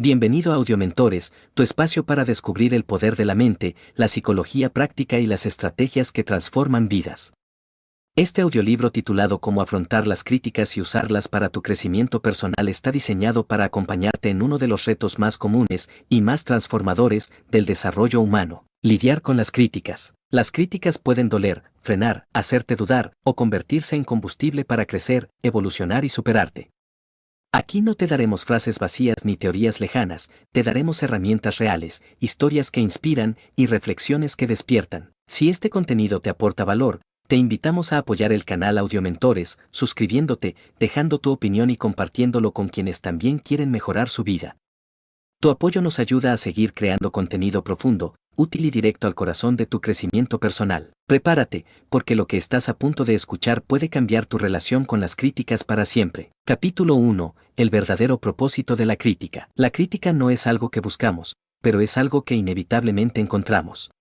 Bienvenido a Audiomentores, tu espacio para descubrir el poder de la mente, la psicología práctica y las estrategias que transforman vidas. Este audiolibro titulado Cómo afrontar las críticas y usarlas para tu crecimiento personal está diseñado para acompañarte en uno de los retos más comunes y más transformadores del desarrollo humano: lidiar con las críticas. Las críticas pueden doler, frenar, hacerte dudar o convertirse en combustible para crecer, evolucionar y superarte. Aquí no te daremos frases vacías ni teorías lejanas, te daremos herramientas reales, historias que inspiran y reflexiones que despiertan. Si este contenido te aporta valor, te invitamos a apoyar el canal Audiomentores, suscribiéndote, dejando tu opinión y compartiéndolo con quienes también quieren mejorar su vida. Tu apoyo nos ayuda a seguir creando contenido profundo, útil y directo al corazón de tu crecimiento personal. Prepárate, porque lo que estás a punto de escuchar puede cambiar tu relación con las críticas para siempre. Capítulo 1. El verdadero propósito de la crítica. La crítica no es algo que buscamos, pero es algo que inevitablemente encontramos.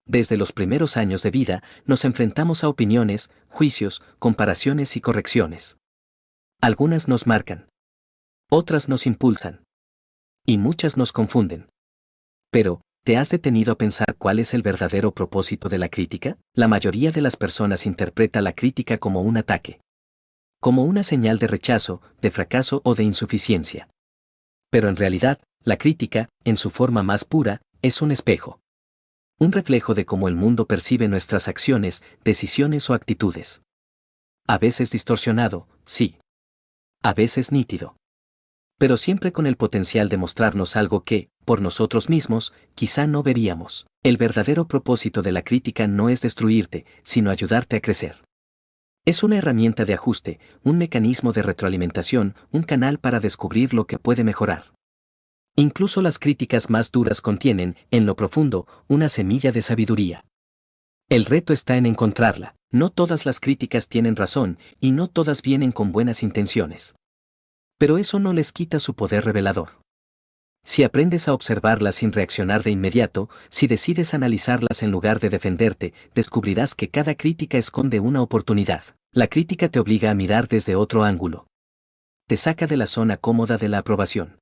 Desde los primeros años de vida, nos enfrentamos a opiniones, juicios, comparaciones y correcciones. Algunas nos marcan. Otras nos impulsan. Y muchas nos confunden. Pero, ¿te has detenido a pensar cuál es el verdadero propósito de la crítica? La mayoría de las personas interpreta la crítica como un ataque. Como una señal de rechazo, de fracaso o de insuficiencia. Pero en realidad, la crítica, en su forma más pura, es un espejo. Un reflejo de cómo el mundo percibe nuestras acciones, decisiones o actitudes. A veces distorsionado, sí. A veces nítido. Pero siempre con el potencial de mostrarnos algo que, por nosotros mismos, quizá no veríamos. El verdadero propósito de la crítica no es destruirte, sino ayudarte a crecer. Es una herramienta de ajuste, un mecanismo de retroalimentación, un canal para descubrir lo que puede mejorar. Incluso las críticas más duras contienen, en lo profundo, una semilla de sabiduría. El reto está en encontrarla. No todas las críticas tienen razón, y no todas vienen con buenas intenciones. Pero eso no les quita su poder revelador. Si aprendes a observarlas sin reaccionar de inmediato, si decides analizarlas en lugar de defenderte, descubrirás que cada crítica esconde una oportunidad. La crítica te obliga a mirar desde otro ángulo. Te saca de la zona cómoda de la aprobación.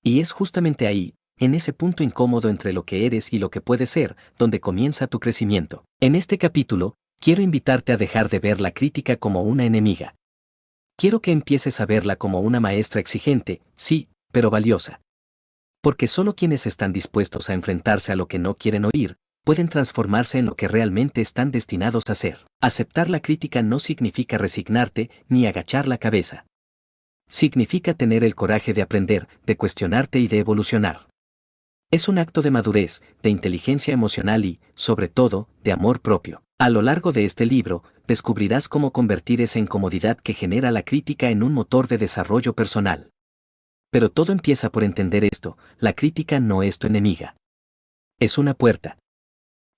Y es justamente ahí, en ese punto incómodo entre lo que eres y lo que puedes ser, donde comienza tu crecimiento. En este capítulo, quiero invitarte a dejar de ver la crítica como una enemiga. Quiero que empieces a verla como una maestra exigente, sí, pero valiosa. Porque solo quienes están dispuestos a enfrentarse a lo que no quieren oír, pueden transformarse en lo que realmente están destinados a ser. Aceptar la crítica no significa resignarte ni agachar la cabeza. Significa tener el coraje de aprender, de cuestionarte y de evolucionar. Es un acto de madurez, de inteligencia emocional y, sobre todo, de amor propio. A lo largo de este libro, descubrirás cómo convertir esa incomodidad que genera la crítica en un motor de desarrollo personal. Pero todo empieza por entender esto: la crítica no es tu enemiga. Es una puerta.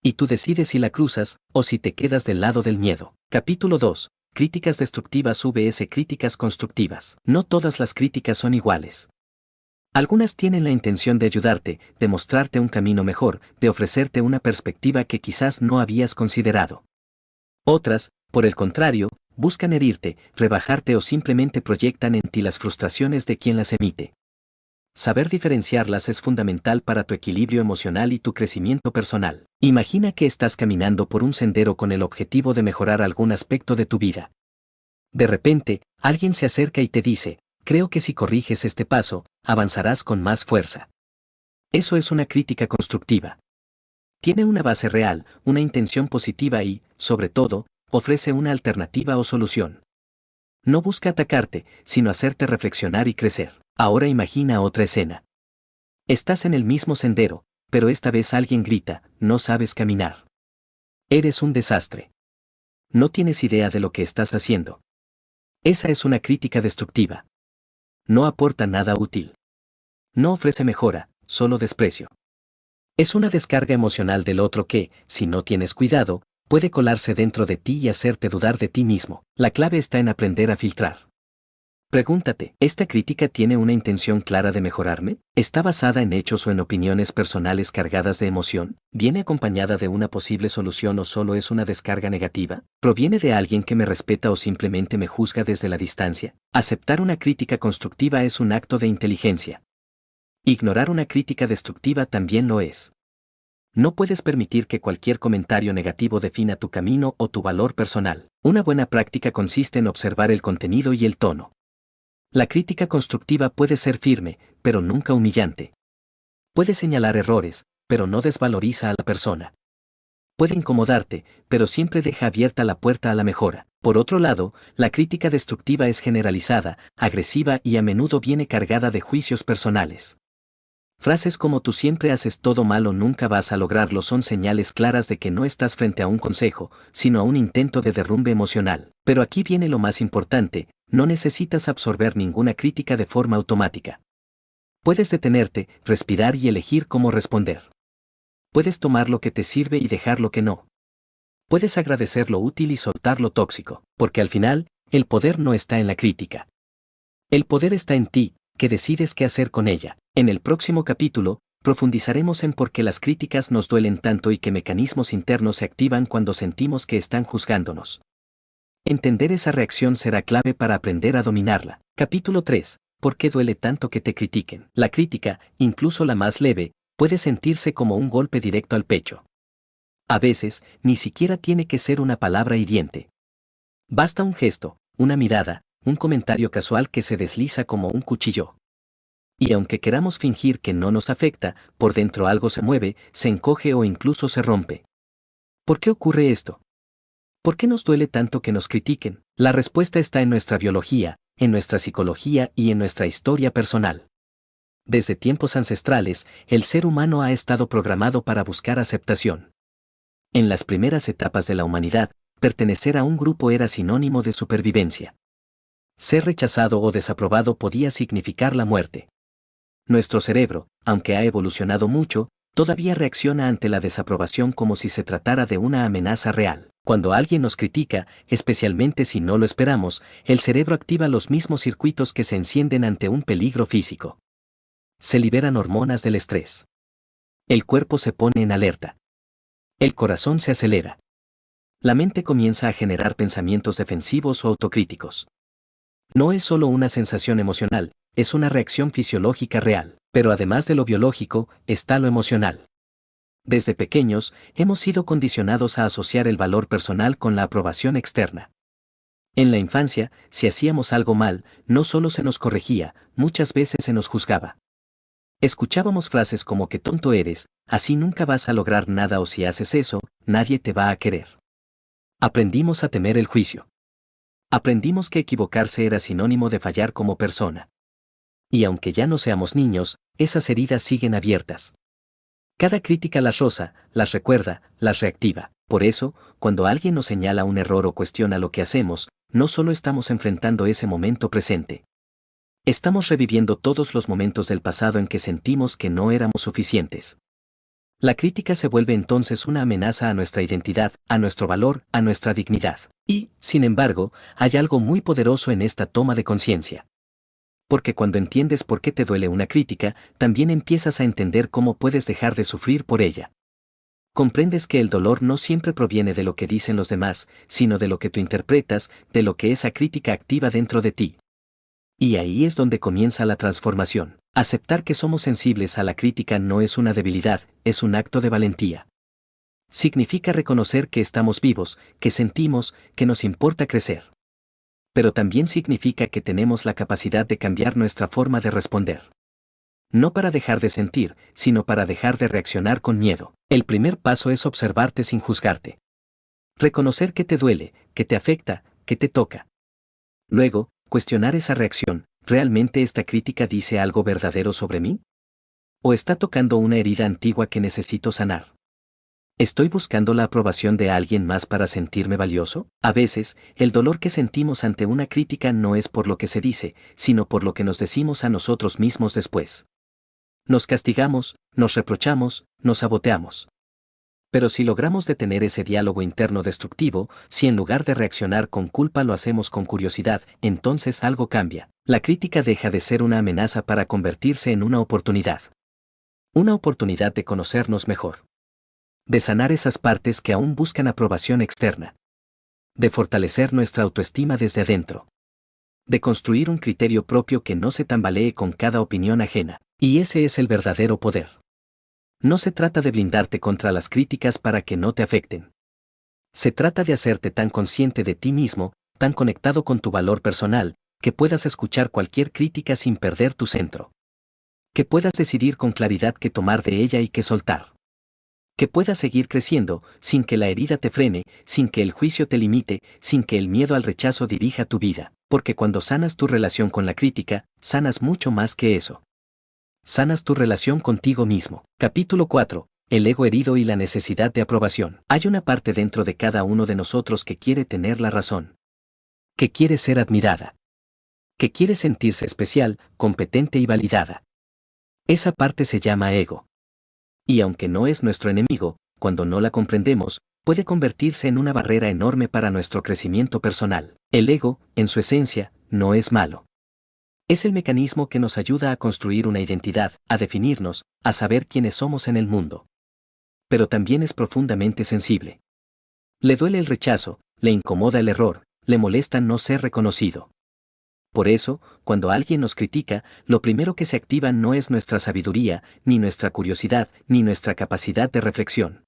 Y tú decides si la cruzas, o si te quedas del lado del miedo. Capítulo 2. Críticas destructivas vs críticas constructivas. No todas las críticas son iguales. Algunas tienen la intención de ayudarte, de mostrarte un camino mejor, de ofrecerte una perspectiva que quizás no habías considerado. Otras, por el contrario, buscan herirte, rebajarte o simplemente proyectan en ti las frustraciones de quien las emite. Saber diferenciarlas es fundamental para tu equilibrio emocional y tu crecimiento personal. Imagina que estás caminando por un sendero con el objetivo de mejorar algún aspecto de tu vida. De repente, alguien se acerca y te dice: creo que si corriges este paso, avanzarás con más fuerza. Eso es una crítica constructiva. Tiene una base real, una intención positiva y, sobre todo, ofrece una alternativa o solución. No busca atacarte, sino hacerte reflexionar y crecer. Ahora imagina otra escena. Estás en el mismo sendero, pero esta vez alguien grita: no sabes caminar. Eres un desastre. No tienes idea de lo que estás haciendo. Esa es una crítica destructiva. No aporta nada útil. No ofrece mejora, solo desprecio. Es una descarga emocional del otro que, si no tienes cuidado, puede colarse dentro de ti y hacerte dudar de ti mismo. La clave está en aprender a filtrar. Pregúntate: ¿esta crítica tiene una intención clara de mejorarme? ¿Está basada en hechos o en opiniones personales cargadas de emoción? ¿Viene acompañada de una posible solución o solo es una descarga negativa? ¿Proviene de alguien que me respeta o simplemente me juzga desde la distancia? Aceptar una crítica constructiva es un acto de inteligencia. Ignorar una crítica destructiva también lo es. No puedes permitir que cualquier comentario negativo defina tu camino o tu valor personal. Una buena práctica consiste en observar el contenido y el tono. La crítica constructiva puede ser firme, pero nunca humillante. Puede señalar errores, pero no desvaloriza a la persona. Puede incomodarte, pero siempre deja abierta la puerta a la mejora. Por otro lado, la crítica destructiva es generalizada, agresiva y a menudo viene cargada de juicios personales. Frases como tú siempre haces todo mal o nunca vas a lograrlo son señales claras de que no estás frente a un consejo, sino a un intento de derrumbe emocional. Pero aquí viene lo más importante, no necesitas absorber ninguna crítica de forma automática. Puedes detenerte, respirar y elegir cómo responder. Puedes tomar lo que te sirve y dejar lo que no. Puedes agradecer lo útil y soltar lo tóxico, porque al final, el poder no está en la crítica. El poder está en ti, que decides qué hacer con ella. En el próximo capítulo, profundizaremos en por qué las críticas nos duelen tanto y qué mecanismos internos se activan cuando sentimos que están juzgándonos. Entender esa reacción será clave para aprender a dominarla. Capítulo 3. ¿Por qué duele tanto que te critiquen? La crítica, incluso la más leve, puede sentirse como un golpe directo al pecho. A veces, ni siquiera tiene que ser una palabra hiriente. Basta un gesto, una mirada, un comentario casual que se desliza como un cuchillo. Y aunque queramos fingir que no nos afecta, por dentro algo se mueve, se encoge o incluso se rompe. ¿Por qué ocurre esto? ¿Por qué nos duele tanto que nos critiquen? La respuesta está en nuestra biología, en nuestra psicología y en nuestra historia personal. Desde tiempos ancestrales, el ser humano ha estado programado para buscar aceptación. En las primeras etapas de la humanidad, pertenecer a un grupo era sinónimo de supervivencia. Ser rechazado o desaprobado podía significar la muerte. Nuestro cerebro, aunque ha evolucionado mucho, todavía reacciona ante la desaprobación como si se tratara de una amenaza real. Cuando alguien nos critica, especialmente si no lo esperamos, el cerebro activa los mismos circuitos que se encienden ante un peligro físico. Se liberan hormonas del estrés. El cuerpo se pone en alerta. El corazón se acelera. La mente comienza a generar pensamientos defensivos o autocríticos. No es solo una sensación emocional, es una reacción fisiológica real, pero además de lo biológico, está lo emocional. Desde pequeños, hemos sido condicionados a asociar el valor personal con la aprobación externa. En la infancia, si hacíamos algo mal, no solo se nos corregía, muchas veces se nos juzgaba. Escuchábamos frases como que tonto eres, así nunca vas a lograr nada o si haces eso, nadie te va a querer. Aprendimos a temer el juicio. Aprendimos que equivocarse era sinónimo de fallar como persona. Y aunque ya no seamos niños, esas heridas siguen abiertas. Cada crítica las roza, las recuerda, las reactiva. Por eso, cuando alguien nos señala un error o cuestiona lo que hacemos, no solo estamos enfrentando ese momento presente. Estamos reviviendo todos los momentos del pasado en que sentimos que no éramos suficientes. La crítica se vuelve entonces una amenaza a nuestra identidad, a nuestro valor, a nuestra dignidad. Y, sin embargo, hay algo muy poderoso en esta toma de conciencia. Porque cuando entiendes por qué te duele una crítica, también empiezas a entender cómo puedes dejar de sufrir por ella. Comprendes que el dolor no siempre proviene de lo que dicen los demás, sino de lo que tú interpretas, de lo que esa crítica activa dentro de ti. Y ahí es donde comienza la transformación. Aceptar que somos sensibles a la crítica no es una debilidad, es un acto de valentía. Significa reconocer que estamos vivos, que sentimos, que nos importa crecer. Pero también significa que tenemos la capacidad de cambiar nuestra forma de responder. No para dejar de sentir, sino para dejar de reaccionar con miedo. El primer paso es observarte sin juzgarte. Reconocer que te duele, que te afecta, que te toca. Luego, cuestionar esa reacción. ¿Realmente esta crítica dice algo verdadero sobre mí? ¿O está tocando una herida antigua que necesito sanar? ¿Estoy buscando la aprobación de alguien más para sentirme valioso? A veces, el dolor que sentimos ante una crítica no es por lo que se dice, sino por lo que nos decimos a nosotros mismos después. Nos castigamos, nos reprochamos, nos saboteamos. Pero si logramos detener ese diálogo interno destructivo, si en lugar de reaccionar con culpa lo hacemos con curiosidad, entonces algo cambia. La crítica deja de ser una amenaza para convertirse en una oportunidad. Una oportunidad de conocernos mejor. De sanar esas partes que aún buscan aprobación externa. De fortalecer nuestra autoestima desde adentro. de construir un criterio propio que no se tambalee con cada opinión ajena. Y ese es el verdadero poder. No se trata de blindarte contra las críticas para que no te afecten. Se trata de hacerte tan consciente de ti mismo, tan conectado con tu valor personal, que puedas escuchar cualquier crítica sin perder tu centro. Que puedas decidir con claridad qué tomar de ella y qué soltar. Que puedas seguir creciendo, sin que la herida te frene, sin que el juicio te limite, sin que el miedo al rechazo dirija tu vida. Porque cuando sanas tu relación con la crítica, sanas mucho más que eso. Sanas tu relación contigo mismo. Capítulo 4. El ego herido y la necesidad de aprobación. Hay una parte dentro de cada uno de nosotros que quiere tener la razón. Que quiere ser admirada. Que quiere sentirse especial, competente y validada. Esa parte se llama ego. Y aunque no es nuestro enemigo, cuando no la comprendemos, puede convertirse en una barrera enorme para nuestro crecimiento personal. El ego, en su esencia, no es malo. Es el mecanismo que nos ayuda a construir una identidad, a definirnos, a saber quiénes somos en el mundo. Pero también es profundamente sensible. Le duele el rechazo, le incomoda el error, le molesta no ser reconocido. Por eso, cuando alguien nos critica, lo primero que se activa no es nuestra sabiduría, ni nuestra curiosidad, ni nuestra capacidad de reflexión.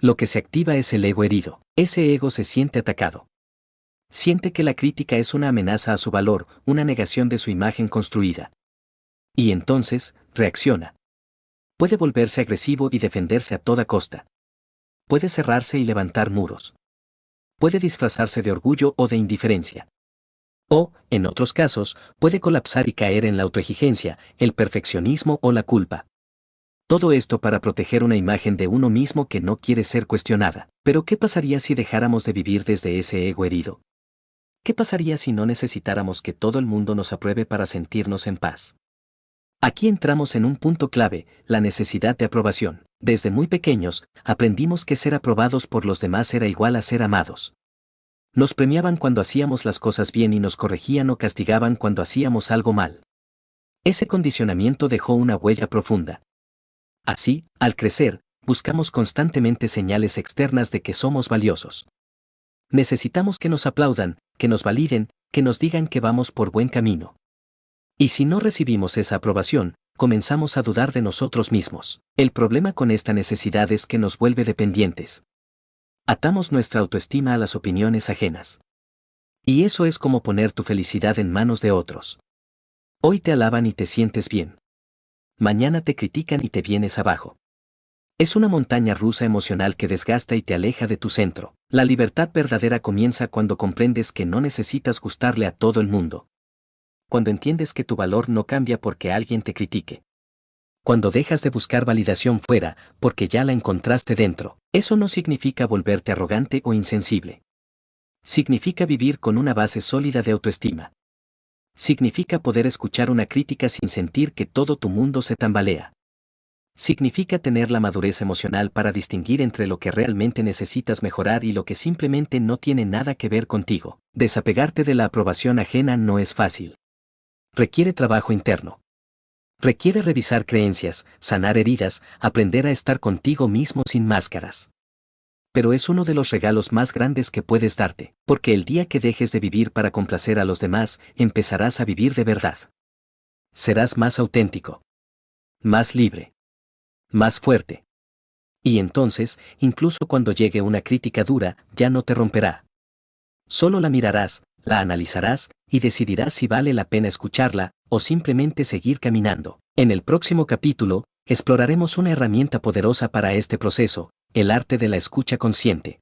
Lo que se activa es el ego herido. Ese ego se siente atacado. Siente que la crítica es una amenaza a su valor, una negación de su imagen construida. Y entonces, reacciona. Puede volverse agresivo y defenderse a toda costa. Puede cerrarse y levantar muros. Puede disfrazarse de orgullo o de indiferencia. O, en otros casos, puede colapsar y caer en la autoexigencia, el perfeccionismo o la culpa. Todo esto para proteger una imagen de uno mismo que no quiere ser cuestionada. Pero ¿qué pasaría si dejáramos de vivir desde ese ego herido? ¿Qué pasaría si no necesitáramos que todo el mundo nos apruebe para sentirnos en paz? Aquí entramos en un punto clave, la necesidad de aprobación. Desde muy pequeños, aprendimos que ser aprobados por los demás era igual a ser amados. Nos premiaban cuando hacíamos las cosas bien y nos corregían o castigaban cuando hacíamos algo mal. Ese condicionamiento dejó una huella profunda. Así, al crecer, buscamos constantemente señales externas de que somos valiosos. Necesitamos que nos aplaudan, que nos validen, que nos digan que vamos por buen camino. Y si no recibimos esa aprobación, comenzamos a dudar de nosotros mismos. El problema con esta necesidad es que nos vuelve dependientes. Atamos nuestra autoestima a las opiniones ajenas. Y eso es como poner tu felicidad en manos de otros. Hoy te alaban y te sientes bien. Mañana te critican y te vienes abajo. Es una montaña rusa emocional que desgasta y te aleja de tu centro. La libertad verdadera comienza cuando comprendes que no necesitas gustarle a todo el mundo. Cuando entiendes que tu valor no cambia porque alguien te critique. Cuando dejas de buscar validación fuera, porque ya la encontraste dentro. Eso no significa volverte arrogante o insensible. Significa vivir con una base sólida de autoestima. Significa poder escuchar una crítica sin sentir que todo tu mundo se tambalea. Significa tener la madurez emocional para distinguir entre lo que realmente necesitas mejorar y lo que simplemente no tiene nada que ver contigo. Desapegarte de la aprobación ajena no es fácil. Requiere trabajo interno. Requiere revisar creencias, sanar heridas, aprender a estar contigo mismo sin máscaras. Pero es uno de los regalos más grandes que puedes darte, porque el día que dejes de vivir para complacer a los demás, empezarás a vivir de verdad. Serás más auténtico. Más libre. Más fuerte. Y entonces, incluso cuando llegue una crítica dura, ya no te romperá. Solo la mirarás, la analizarás, y decidirás si vale la pena escucharla, o simplemente seguir caminando. En el próximo capítulo, exploraremos una herramienta poderosa para este proceso, el arte de la escucha consciente.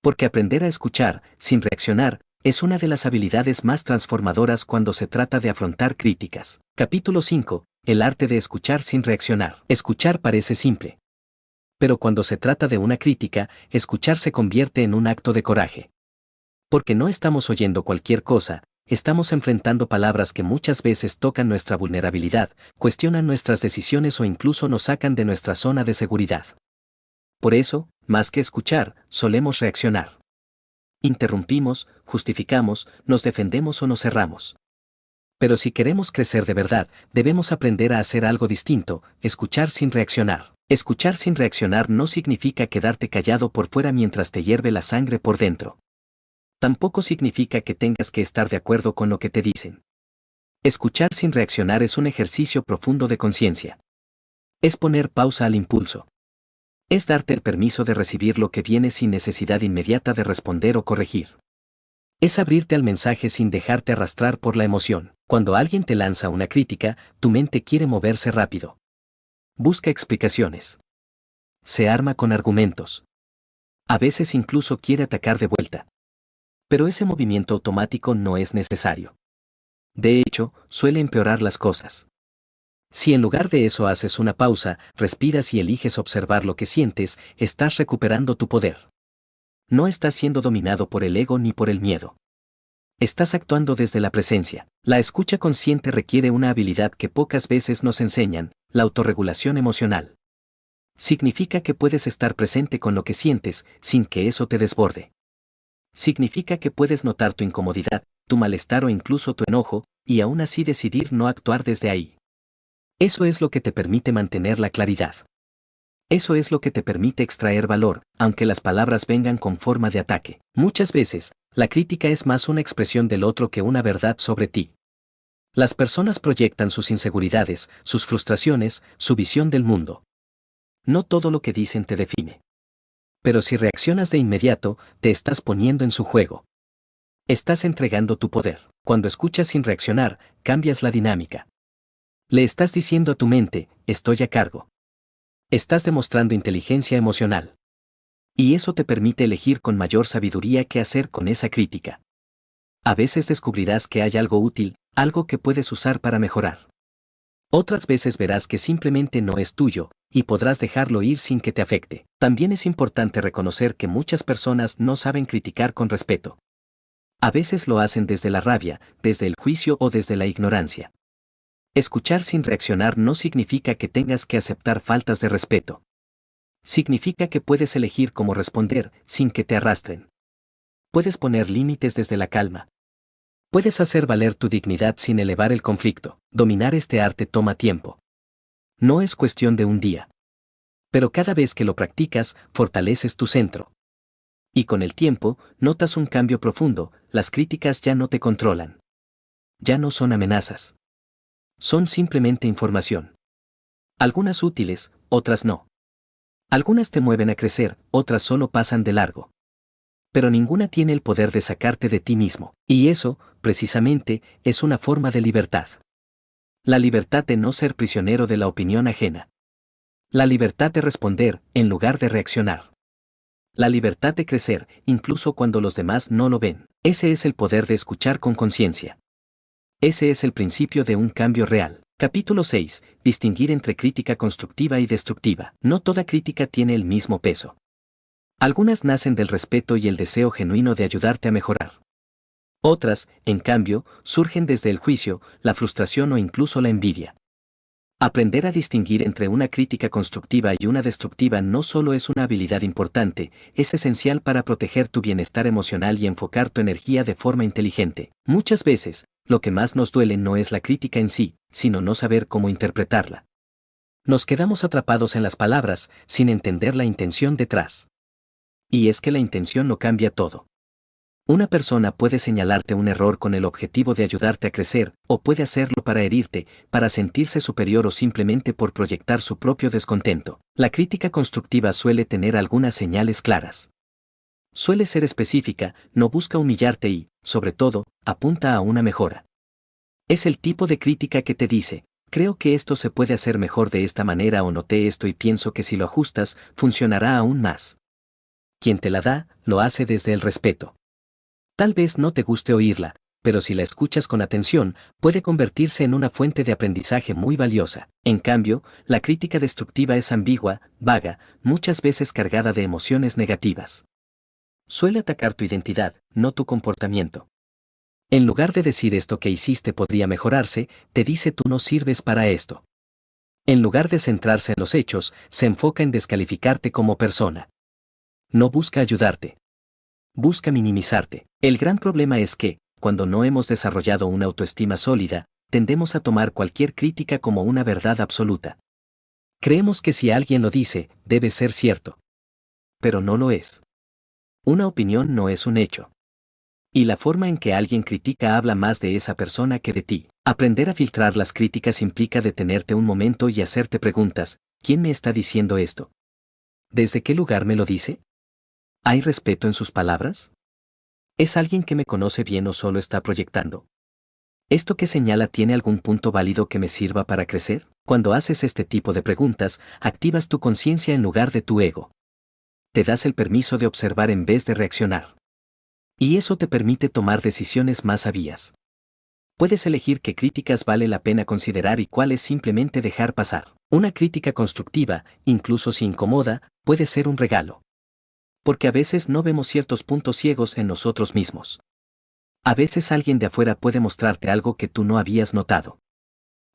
Porque aprender a escuchar, sin reaccionar, es una de las habilidades más transformadoras cuando se trata de afrontar críticas. Capítulo 5. El arte de escuchar sin reaccionar. Escuchar parece simple. Pero cuando se trata de una crítica, escuchar se convierte en un acto de coraje. Porque no estamos oyendo cualquier cosa, estamos enfrentando palabras que muchas veces tocan nuestra vulnerabilidad, cuestionan nuestras decisiones o incluso nos sacan de nuestra zona de seguridad. Por eso, más que escuchar, solemos reaccionar. Interrumpimos, justificamos, nos defendemos o nos cerramos. Pero si queremos crecer de verdad, debemos aprender a hacer algo distinto, escuchar sin reaccionar. Escuchar sin reaccionar no significa quedarte callado por fuera mientras te hierve la sangre por dentro. Tampoco significa que tengas que estar de acuerdo con lo que te dicen. Escuchar sin reaccionar es un ejercicio profundo de conciencia. Es poner pausa al impulso. Es darte el permiso de recibir lo que viene sin necesidad inmediata de responder o corregir. Es abrirte al mensaje sin dejarte arrastrar por la emoción. Cuando alguien te lanza una crítica, tu mente quiere moverse rápido. Busca explicaciones. Se arma con argumentos. A veces incluso quiere atacar de vuelta. Pero ese movimiento automático no es necesario. De hecho, suele empeorar las cosas. Si en lugar de eso haces una pausa, respiras y eliges observar lo que sientes, estás recuperando tu poder. No estás siendo dominado por el ego ni por el miedo. Estás actuando desde la presencia. La escucha consciente requiere una habilidad que pocas veces nos enseñan, la autorregulación emocional. Significa que puedes estar presente con lo que sientes, sin que eso te desborde. Significa que puedes notar tu incomodidad, tu malestar o incluso tu enojo, y aún así decidir no actuar desde ahí. Eso es lo que te permite mantener la claridad. Eso es lo que te permite extraer valor, aunque las palabras vengan con forma de ataque. Muchas veces, la crítica es más una expresión del otro que una verdad sobre ti. Las personas proyectan sus inseguridades, sus frustraciones, su visión del mundo. No todo lo que dicen te define. Pero si reaccionas de inmediato, te estás poniendo en su juego. Estás entregando tu poder. Cuando escuchas sin reaccionar, cambias la dinámica. Le estás diciendo a tu mente, estoy a cargo. Estás demostrando inteligencia emocional. Y eso te permite elegir con mayor sabiduría qué hacer con esa crítica. A veces descubrirás que hay algo útil, algo que puedes usar para mejorar. Otras veces verás que simplemente no es tuyo, y podrás dejarlo ir sin que te afecte. También es importante reconocer que muchas personas no saben criticar con respeto. A veces lo hacen desde la rabia, desde el juicio o desde la ignorancia. Escuchar sin reaccionar no significa que tengas que aceptar faltas de respeto. Significa que puedes elegir cómo responder, sin que te arrastren. Puedes poner límites desde la calma. Puedes hacer valer tu dignidad sin elevar el conflicto. Dominar este arte toma tiempo. No es cuestión de un día. Pero cada vez que lo practicas, fortaleces tu centro. Y con el tiempo, notas un cambio profundo, las críticas ya no te controlan. Ya no son amenazas. Son simplemente información. Algunas útiles, otras no. Algunas te mueven a crecer, otras solo pasan de largo. Pero ninguna tiene el poder de sacarte de ti mismo. Y eso, precisamente, es una forma de libertad. La libertad de no ser prisionero de la opinión ajena. La libertad de responder, en lugar de reaccionar. La libertad de crecer, incluso cuando los demás no lo ven. Ese es el poder de escuchar con conciencia. Ese es el principio de un cambio real. Capítulo 6. Distinguir entre crítica constructiva y destructiva. No toda crítica tiene el mismo peso. Algunas nacen del respeto y el deseo genuino de ayudarte a mejorar. Otras, en cambio, surgen desde el juicio, la frustración o incluso la envidia. Aprender a distinguir entre una crítica constructiva y una destructiva no solo es una habilidad importante, es esencial para proteger tu bienestar emocional y enfocar tu energía de forma inteligente. Muchas veces, lo que más nos duele no es la crítica en sí, sino no saber cómo interpretarla. Nos quedamos atrapados en las palabras, sin entender la intención detrás. Y es que la intención lo cambia todo. Una persona puede señalarte un error con el objetivo de ayudarte a crecer, o puede hacerlo para herirte, para sentirse superior o simplemente por proyectar su propio descontento. La crítica constructiva suele tener algunas señales claras. Suele ser específica, no busca humillarte y, sobre todo, apunta a una mejora. Es el tipo de crítica que te dice, creo que esto se puede hacer mejor de esta manera o noté esto y pienso que si lo ajustas, funcionará aún más. Quien te la da, lo hace desde el respeto. Tal vez no te guste oírla, pero si la escuchas con atención, puede convertirse en una fuente de aprendizaje muy valiosa. En cambio, la crítica destructiva es ambigua, vaga, muchas veces cargada de emociones negativas. Suele atacar tu identidad, no tu comportamiento. En lugar de decir esto que hiciste podría mejorarse, te dice tú no sirves para esto. En lugar de centrarse en los hechos, se enfoca en descalificarte como persona. No busca ayudarte. Busca minimizarte. El gran problema es que, cuando no hemos desarrollado una autoestima sólida, tendemos a tomar cualquier crítica como una verdad absoluta. Creemos que si alguien lo dice, debe ser cierto. Pero no lo es. Una opinión no es un hecho. Y la forma en que alguien critica habla más de esa persona que de ti. Aprender a filtrar las críticas implica detenerte un momento y hacerte preguntas: ¿quién me está diciendo esto? ¿Desde qué lugar me lo dice? ¿Hay respeto en sus palabras? ¿Es alguien que me conoce bien o solo está proyectando? ¿Esto que señala tiene algún punto válido que me sirva para crecer? Cuando haces este tipo de preguntas, activas tu conciencia en lugar de tu ego. Te das el permiso de observar en vez de reaccionar. Y eso te permite tomar decisiones más sabias. Puedes elegir qué críticas vale la pena considerar y cuáles simplemente dejar pasar. Una crítica constructiva, incluso si incomoda, puede ser un regalo. Porque a veces no vemos ciertos puntos ciegos en nosotros mismos. A veces alguien de afuera puede mostrarte algo que tú no habías notado.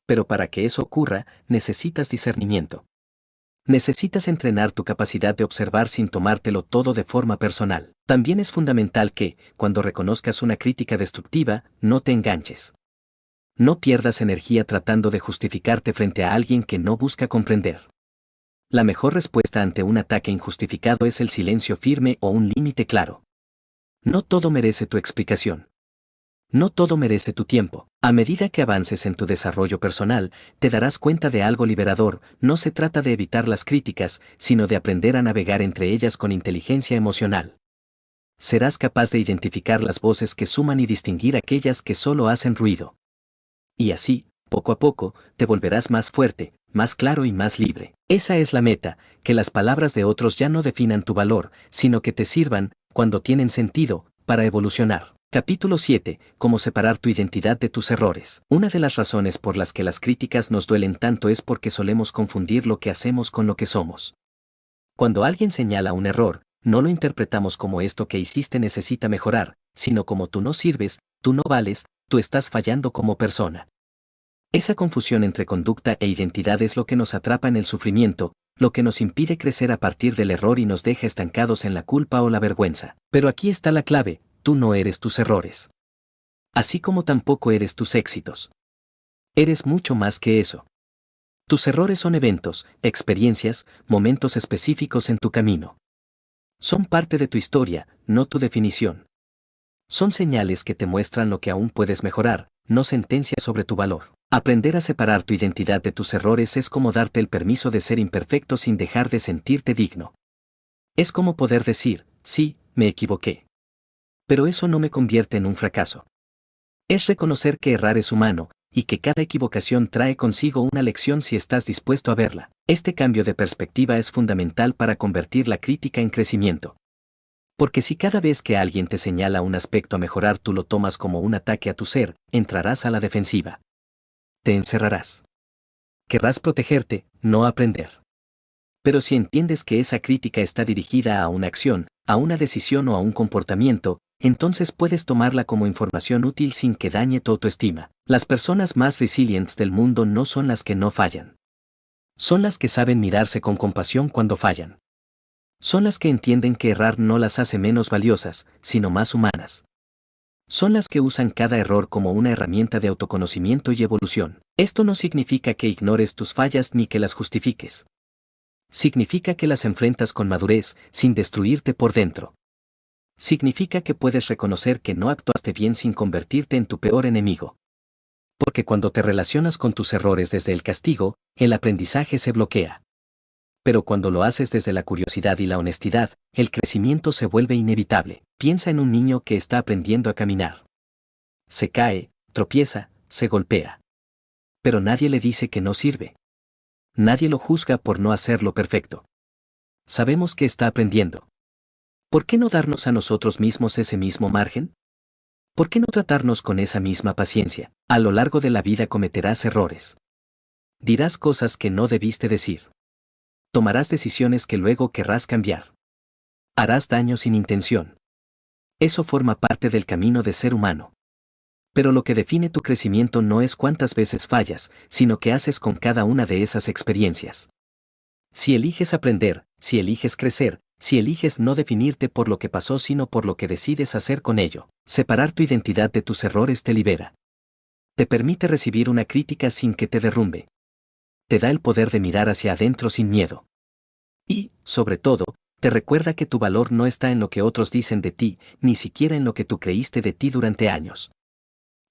Pero para que eso ocurra, necesitas discernimiento. Necesitas entrenar tu capacidad de observar sin tomártelo todo de forma personal. También es fundamental que, cuando reconozcas una crítica destructiva, no te enganches. No pierdas energía tratando de justificarte frente a alguien que no busca comprender. La mejor respuesta ante un ataque injustificado es el silencio firme o un límite claro. No todo merece tu explicación. No todo merece tu tiempo. A medida que avances en tu desarrollo personal, te darás cuenta de algo liberador: no se trata de evitar las críticas, sino de aprender a navegar entre ellas con inteligencia emocional. Serás capaz de identificar las voces que suman y distinguir aquellas que solo hacen ruido. Y así, poco a poco, te volverás más fuerte, más claro y más libre. Esa es la meta: que las palabras de otros ya no definan tu valor, sino que te sirvan, cuando tienen sentido, para evolucionar. Capítulo 7. Cómo separar tu identidad de tus errores. Una de las razones por las que las críticas nos duelen tanto es porque solemos confundir lo que hacemos con lo que somos. Cuando alguien señala un error, no lo interpretamos como esto que hiciste necesita mejorar, sino como tú no sirves, tú no vales, tú estás fallando como persona. Esa confusión entre conducta e identidad es lo que nos atrapa en el sufrimiento, lo que nos impide crecer a partir del error y nos deja estancados en la culpa o la vergüenza. Pero aquí está la clave: tú no eres tus errores. Así como tampoco eres tus éxitos. Eres mucho más que eso. Tus errores son eventos, experiencias, momentos específicos en tu camino. Son parte de tu historia, no tu definición. Son señales que te muestran lo que aún puedes mejorar, no sentencias sobre tu valor. Aprender a separar tu identidad de tus errores es como darte el permiso de ser imperfecto sin dejar de sentirte digno. Es como poder decir: sí, me equivoqué. Pero eso no me convierte en un fracaso. Es reconocer que errar es humano, y que cada equivocación trae consigo una lección si estás dispuesto a verla. Este cambio de perspectiva es fundamental para convertir la crítica en crecimiento. Porque si cada vez que alguien te señala un aspecto a mejorar tú lo tomas como un ataque a tu ser, entrarás a la defensiva. Te encerrarás. Querrás protegerte, no aprender. Pero si entiendes que esa crítica está dirigida a una acción, a una decisión o a un comportamiento, entonces puedes tomarla como información útil sin que dañe tu autoestima. Las personas más resilientes del mundo no son las que no fallan. Son las que saben mirarse con compasión cuando fallan. Son las que entienden que errar no las hace menos valiosas, sino más humanas. Son las que usan cada error como una herramienta de autoconocimiento y evolución. Esto no significa que ignores tus fallas ni que las justifiques. Significa que las enfrentas con madurez, sin destruirte por dentro. Significa que puedes reconocer que no actuaste bien sin convertirte en tu peor enemigo. Porque cuando te relacionas con tus errores desde el castigo, el aprendizaje se bloquea. Pero cuando lo haces desde la curiosidad y la honestidad, el crecimiento se vuelve inevitable. Piensa en un niño que está aprendiendo a caminar. Se cae, tropieza, se golpea. Pero nadie le dice que no sirve. Nadie lo juzga por no hacerlo perfecto. Sabemos que está aprendiendo. ¿Por qué no darnos a nosotros mismos ese mismo margen? ¿Por qué no tratarnos con esa misma paciencia? A lo largo de la vida cometerás errores. Dirás cosas que no debiste decir. Tomarás decisiones que luego querrás cambiar. Harás daño sin intención. Eso forma parte del camino de ser humano. Pero lo que define tu crecimiento no es cuántas veces fallas, sino qué haces con cada una de esas experiencias. Si eliges aprender, si eliges crecer, si eliges no definirte por lo que pasó sino por lo que decides hacer con ello, separar tu identidad de tus errores te libera. Te permite recibir una crítica sin que te derrumbe. Te da el poder de mirar hacia adentro sin miedo. Y, sobre todo, Te recuerda que tu valor no está en lo que otros dicen de ti, ni siquiera en lo que tú creíste de ti durante años.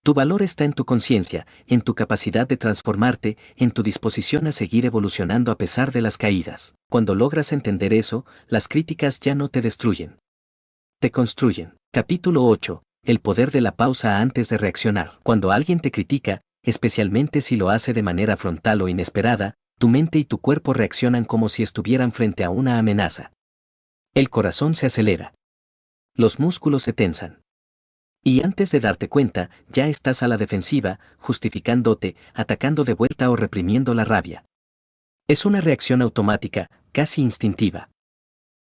Tu valor está en tu conciencia, en tu capacidad de transformarte, en tu disposición a seguir evolucionando a pesar de las caídas. Cuando logras entender eso, las críticas ya no te destruyen. Te construyen. Capítulo 8. El poder de la pausa antes de reaccionar. Cuando alguien te critica, especialmente si lo hace de manera frontal o inesperada, tu mente y tu cuerpo reaccionan como si estuvieran frente a una amenaza. El corazón se acelera. Los músculos se tensan. Y antes de darte cuenta, ya estás a la defensiva, justificándote, atacando de vuelta o reprimiendo la rabia. Es una reacción automática, casi instintiva.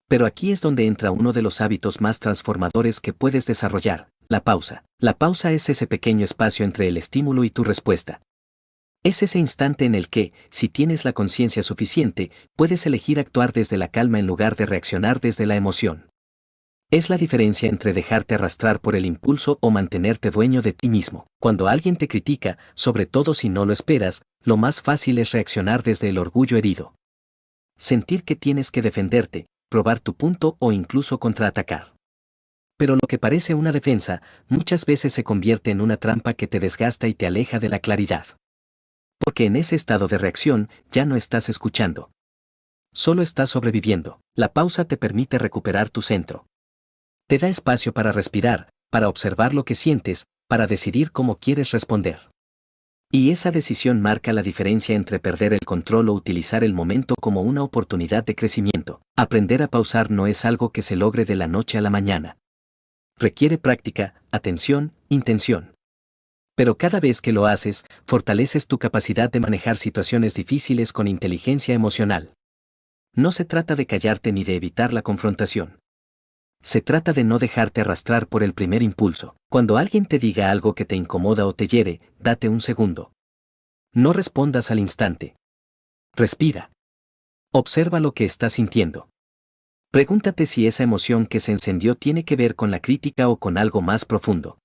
Pero aquí es donde entra uno de los hábitos más transformadores que puedes desarrollar, la pausa. La pausa es ese pequeño espacio entre el estímulo y tu respuesta. Es ese instante en el que, si tienes la conciencia suficiente, puedes elegir actuar desde la calma en lugar de reaccionar desde la emoción. Es la diferencia entre dejarte arrastrar por el impulso o mantenerte dueño de ti mismo. Cuando alguien te critica, sobre todo si no lo esperas, lo más fácil es reaccionar desde el orgullo herido. Sentir que tienes que defenderte, probar tu punto o incluso contraatacar. Pero lo que parece una defensa, muchas veces se convierte en una trampa que te desgasta y te aleja de la claridad. Porque en ese estado de reacción, ya no estás escuchando. Solo estás sobreviviendo. La pausa te permite recuperar tu centro. Te da espacio para respirar, para observar lo que sientes, para decidir cómo quieres responder. Y esa decisión marca la diferencia entre perder el control o utilizar el momento como una oportunidad de crecimiento. Aprender a pausar no es algo que se logre de la noche a la mañana. Requiere práctica, atención, intención. Pero cada vez que lo haces, fortaleces tu capacidad de manejar situaciones difíciles con inteligencia emocional. No se trata de callarte ni de evitar la confrontación. Se trata de no dejarte arrastrar por el primer impulso. Cuando alguien te diga algo que te incomoda o te hiere, date un segundo. No respondas al instante. Respira. Observa lo que estás sintiendo. Pregúntate si esa emoción que se encendió tiene que ver con la crítica o con algo más profundo.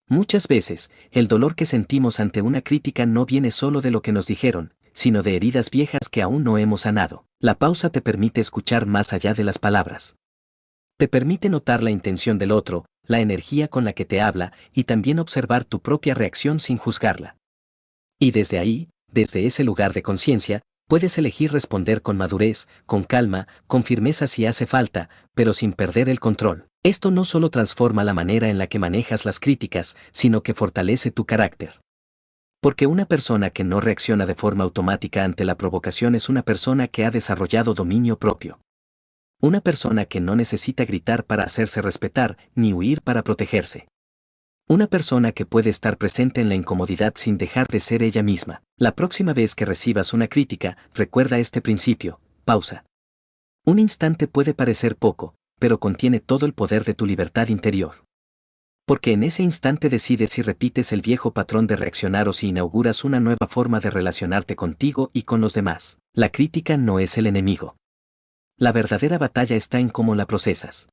Muchas veces, el dolor que sentimos ante una crítica no viene solo de lo que nos dijeron, sino de heridas viejas que aún no hemos sanado. La pausa te permite escuchar más allá de las palabras. Te permite notar la intención del otro, la energía con la que te habla y también observar tu propia reacción sin juzgarla. Y desde ahí, desde ese lugar de conciencia, puedes elegir responder con madurez, con calma, con firmeza si hace falta, pero sin perder el control. Esto no solo transforma la manera en la que manejas las críticas, sino que fortalece tu carácter. Porque una persona que no reacciona de forma automática ante la provocación es una persona que ha desarrollado dominio propio. Una persona que no necesita gritar para hacerse respetar, ni huir para protegerse. Una persona que puede estar presente en la incomodidad sin dejar de ser ella misma. La próxima vez que recibas una crítica, recuerda este principio: pausa. Un instante puede parecer poco, pero contiene todo el poder de tu libertad interior. Porque en ese instante decides si repites el viejo patrón de reaccionar o si inauguras una nueva forma de relacionarte contigo y con los demás. La crítica no es el enemigo. La verdadera batalla está en cómo la procesas.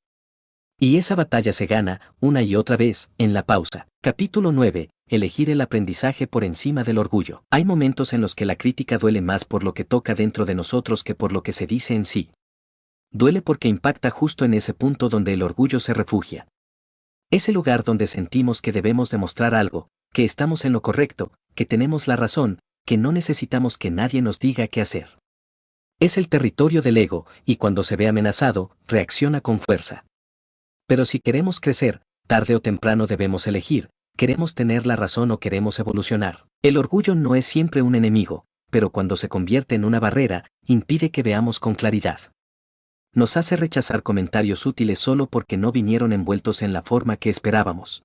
Y esa batalla se gana, una y otra vez, en la pausa. Capítulo 9. Elegir el aprendizaje por encima del orgullo. Hay momentos en los que la crítica duele más por lo que toca dentro de nosotros que por lo que se dice en sí. Duele porque impacta justo en ese punto donde el orgullo se refugia. Ese lugar donde sentimos que debemos demostrar algo, que estamos en lo correcto, que tenemos la razón, que no necesitamos que nadie nos diga qué hacer. Es el territorio del ego, y cuando se ve amenazado, reacciona con fuerza. Pero si queremos crecer, tarde o temprano debemos elegir: ¿queremos tener la razón o queremos evolucionar? El orgullo no es siempre un enemigo, pero cuando se convierte en una barrera, impide que veamos con claridad. Nos hace rechazar comentarios útiles solo porque no vinieron envueltos en la forma que esperábamos.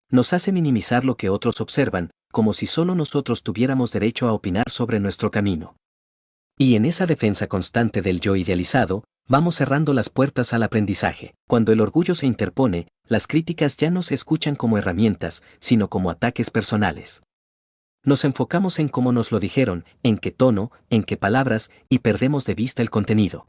Nos hace minimizar lo que otros observan, como si solo nosotros tuviéramos derecho a opinar sobre nuestro camino. Y en esa defensa constante del yo idealizado, vamos cerrando las puertas al aprendizaje. Cuando el orgullo se interpone, las críticas ya no se escuchan como herramientas, sino como ataques personales. Nos enfocamos en cómo nos lo dijeron, en qué tono, en qué palabras, y perdemos de vista el contenido.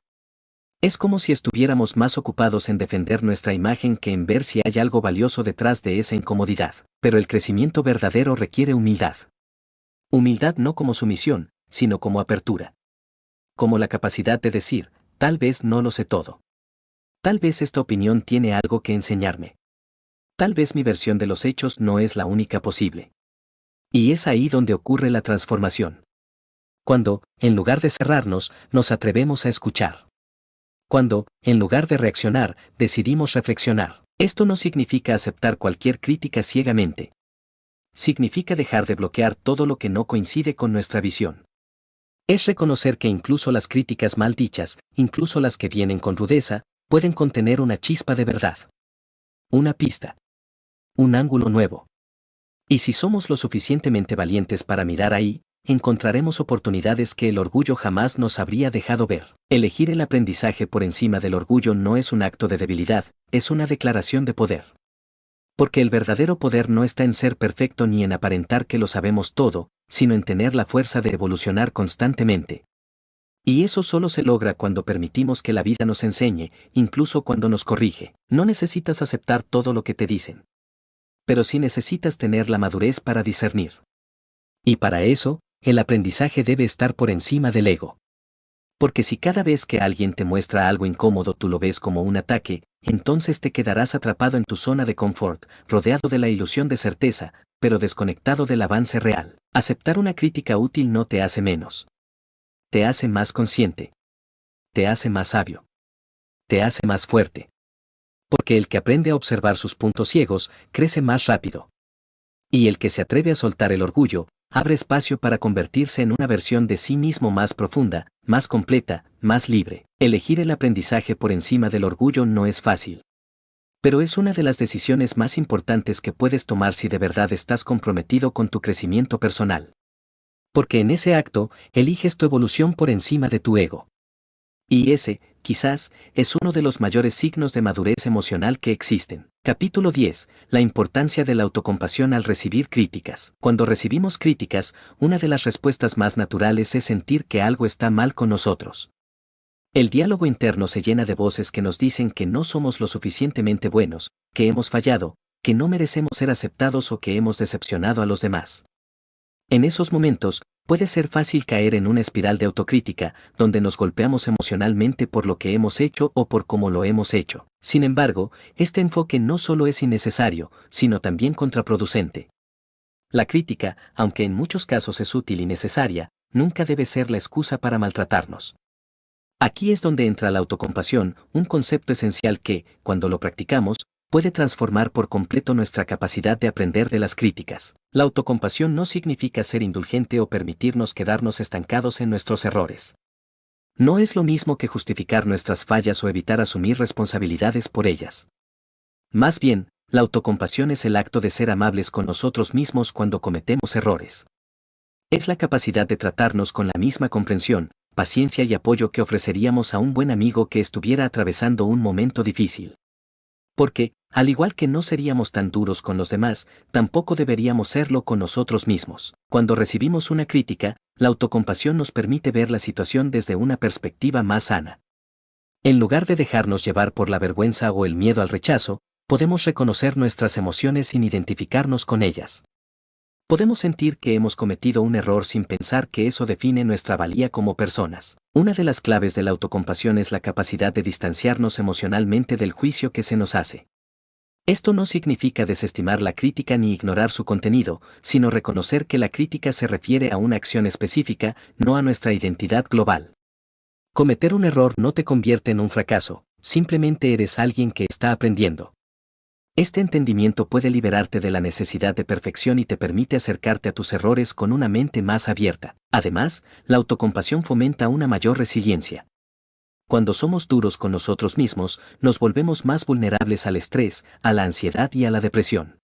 Es como si estuviéramos más ocupados en defender nuestra imagen que en ver si hay algo valioso detrás de esa incomodidad. Pero el crecimiento verdadero requiere humildad. Humildad no como sumisión, sino como apertura. Como la capacidad de decir: tal vez no lo sé todo. Tal vez esta opinión tiene algo que enseñarme. Tal vez mi versión de los hechos no es la única posible. Y es ahí donde ocurre la transformación. Cuando, en lugar de cerrarnos, nos atrevemos a escuchar. Cuando, en lugar de reaccionar, decidimos reflexionar. Esto no significa aceptar cualquier crítica ciegamente. Significa dejar de bloquear todo lo que no coincide con nuestra visión. Es reconocer que incluso las críticas mal dichas, incluso las que vienen con rudeza, pueden contener una chispa de verdad. Una pista. Un ángulo nuevo. Y si somos lo suficientemente valientes para mirar ahí, encontraremos oportunidades que el orgullo jamás nos habría dejado ver. Elegir el aprendizaje por encima del orgullo no es un acto de debilidad, es una declaración de poder. Porque el verdadero poder no está en ser perfecto ni en aparentar que lo sabemos todo, sino en tener la fuerza de evolucionar constantemente. Y eso solo se logra cuando permitimos que la vida nos enseñe, incluso cuando nos corrige. No necesitas aceptar todo lo que te dicen. Pero sí necesitas tener la madurez para discernir. Y para eso, el aprendizaje debe estar por encima del ego. Porque si cada vez que alguien te muestra algo incómodo tú lo ves como un ataque, entonces te quedarás atrapado en tu zona de confort, rodeado de la ilusión de certeza, pero desconectado del avance real. Aceptar una crítica útil no te hace menos. Te hace más consciente. Te hace más sabio. Te hace más fuerte. Porque el que aprende a observar sus puntos ciegos, crece más rápido. Y el que se atreve a soltar el orgullo, abre espacio para convertirse en una versión de sí mismo más profunda, más completa, más libre. Elegir el aprendizaje por encima del orgullo no es fácil. Pero es una de las decisiones más importantes que puedes tomar si de verdad estás comprometido con tu crecimiento personal. Porque en ese acto, eliges tu evolución por encima de tu ego. Y ese, quizás, es uno de los mayores signos de madurez emocional que existen. Capítulo 10. La importancia de la autocompasión al recibir críticas. Cuando recibimos críticas, una de las respuestas más naturales es sentir que algo está mal con nosotros. El diálogo interno se llena de voces que nos dicen que no somos lo suficientemente buenos, que hemos fallado, que no merecemos ser aceptados o que hemos decepcionado a los demás. En esos momentos, puede ser fácil caer en una espiral de autocrítica, donde nos golpeamos emocionalmente por lo que hemos hecho o por cómo lo hemos hecho. Sin embargo, este enfoque no solo es innecesario, sino también contraproducente. La crítica, aunque en muchos casos es útil y necesaria, nunca debe ser la excusa para maltratarnos. Aquí es donde entra la autocompasión, un concepto esencial que, cuando lo practicamos, puede transformar por completo nuestra capacidad de aprender de las críticas. La autocompasión no significa ser indulgente o permitirnos quedarnos estancados en nuestros errores. No es lo mismo que justificar nuestras fallas o evitar asumir responsabilidades por ellas. Más bien, la autocompasión es el acto de ser amables con nosotros mismos cuando cometemos errores. Es la capacidad de tratarnos con la misma comprensión, paciencia y apoyo que ofreceríamos a un buen amigo que estuviera atravesando un momento difícil. Porque, al igual que no seríamos tan duros con los demás, tampoco deberíamos serlo con nosotros mismos. Cuando recibimos una crítica, la autocompasión nos permite ver la situación desde una perspectiva más sana. En lugar de dejarnos llevar por la vergüenza o el miedo al rechazo, podemos reconocer nuestras emociones sin identificarnos con ellas. Podemos sentir que hemos cometido un error sin pensar que eso define nuestra valía como personas. Una de las claves de la autocompasión es la capacidad de distanciarnos emocionalmente del juicio que se nos hace. Esto no significa desestimar la crítica ni ignorar su contenido, sino reconocer que la crítica se refiere a una acción específica, no a nuestra identidad global. Cometer un error no te convierte en un fracaso, simplemente eres alguien que está aprendiendo. Este entendimiento puede liberarte de la necesidad de perfección y te permite acercarte a tus errores con una mente más abierta. Además, la autocompasión fomenta una mayor resiliencia. Cuando somos duros con nosotros mismos, nos volvemos más vulnerables al estrés, a la ansiedad y a la depresión.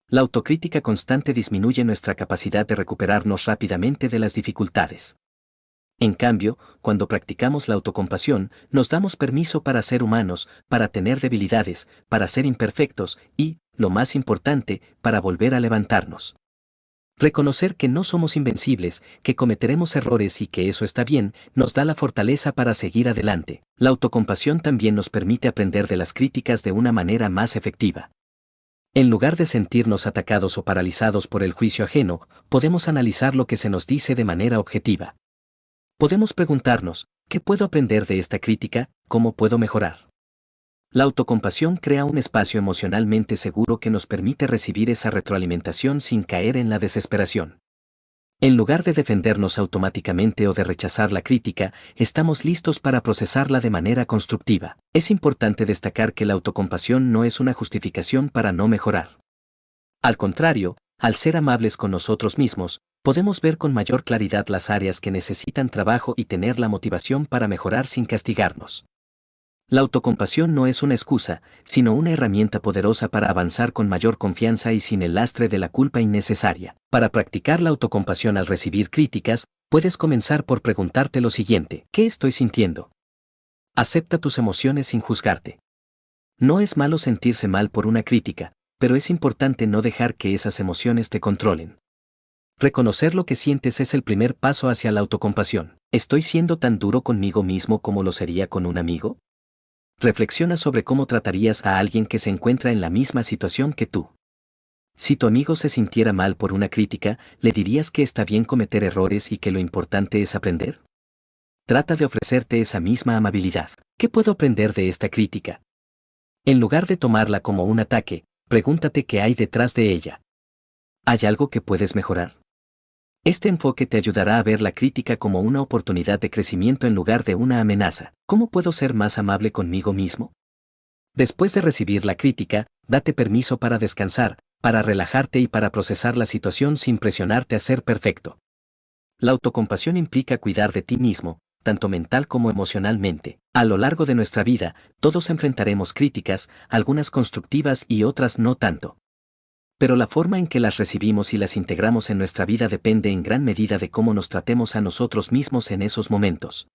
La autocrítica constante disminuye nuestra capacidad de recuperarnos rápidamente de las dificultades. En cambio, cuando practicamos la autocompasión, nos damos permiso para ser humanos, para tener debilidades, para ser imperfectos y, lo más importante, para volver a levantarnos. Reconocer que no somos invencibles, que cometeremos errores y que eso está bien, nos da la fortaleza para seguir adelante. La autocompasión también nos permite aprender de las críticas de una manera más efectiva. En lugar de sentirnos atacados o paralizados por el juicio ajeno, podemos analizar lo que se nos dice de manera objetiva. Podemos preguntarnos, ¿qué puedo aprender de esta crítica? ¿Cómo puedo mejorar? La autocompasión crea un espacio emocionalmente seguro que nos permite recibir esa retroalimentación sin caer en la desesperación. En lugar de defendernos automáticamente o de rechazar la crítica, estamos listos para procesarla de manera constructiva. Es importante destacar que la autocompasión no es una justificación para no mejorar. Al contrario, al ser amables con nosotros mismos, podemos ver con mayor claridad las áreas que necesitan trabajo y tener la motivación para mejorar sin castigarnos. La autocompasión no es una excusa, sino una herramienta poderosa para avanzar con mayor confianza y sin el lastre de la culpa innecesaria. Para practicar la autocompasión al recibir críticas, puedes comenzar por preguntarte lo siguiente: ¿qué estoy sintiendo? Acepta tus emociones sin juzgarte. No es malo sentirse mal por una crítica, pero es importante no dejar que esas emociones te controlen. Reconocer lo que sientes es el primer paso hacia la autocompasión. ¿Estoy siendo tan duro conmigo mismo como lo sería con un amigo? Reflexiona sobre cómo tratarías a alguien que se encuentra en la misma situación que tú. Si tu amigo se sintiera mal por una crítica, ¿le dirías que está bien cometer errores y que lo importante es aprender? Trata de ofrecerte esa misma amabilidad. ¿Qué puedo aprender de esta crítica? En lugar de tomarla como un ataque, pregúntate qué hay detrás de ella. ¿Hay algo que puedes mejorar? Este enfoque te ayudará a ver la crítica como una oportunidad de crecimiento en lugar de una amenaza. ¿Cómo puedo ser más amable conmigo mismo? Después de recibir la crítica, date permiso para descansar, para relajarte y para procesar la situación sin presionarte a ser perfecto. La autocompasión implica cuidar de ti mismo, tanto mental como emocionalmente. A lo largo de nuestra vida, todos enfrentaremos críticas, algunas constructivas y otras no tanto. Pero la forma en que las recibimos y las integramos en nuestra vida depende en gran medida de cómo nos tratemos a nosotros mismos en esos momentos.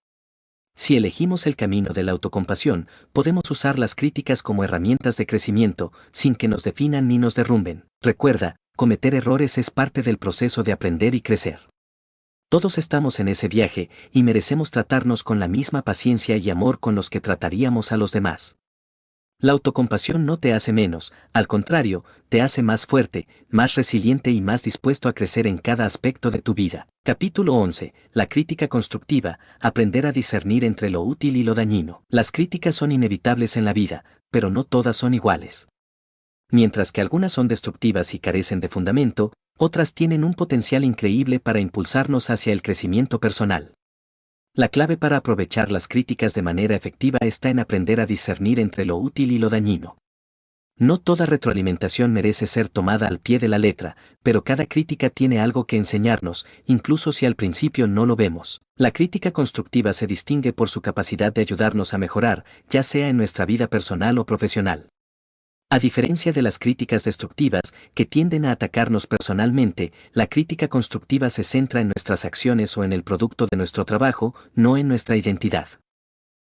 Si elegimos el camino de la autocompasión, podemos usar las críticas como herramientas de crecimiento, sin que nos definan ni nos derrumben. Recuerda, cometer errores es parte del proceso de aprender y crecer. Todos estamos en ese viaje, y merecemos tratarnos con la misma paciencia y amor con los que trataríamos a los demás. La autocompasión no te hace menos, al contrario, te hace más fuerte, más resiliente y más dispuesto a crecer en cada aspecto de tu vida. Capítulo 11. La crítica constructiva, aprender a discernir entre lo útil y lo dañino. Las críticas son inevitables en la vida, pero no todas son iguales. Mientras que algunas son destructivas y carecen de fundamento, otras tienen un potencial increíble para impulsarnos hacia el crecimiento personal. La clave para aprovechar las críticas de manera efectiva está en aprender a discernir entre lo útil y lo dañino. No toda retroalimentación merece ser tomada al pie de la letra, pero cada crítica tiene algo que enseñarnos, incluso si al principio no lo vemos. La crítica constructiva se distingue por su capacidad de ayudarnos a mejorar, ya sea en nuestra vida personal o profesional. A diferencia de las críticas destructivas, que tienden a atacarnos personalmente, la crítica constructiva se centra en nuestras acciones o en el producto de nuestro trabajo, no en nuestra identidad.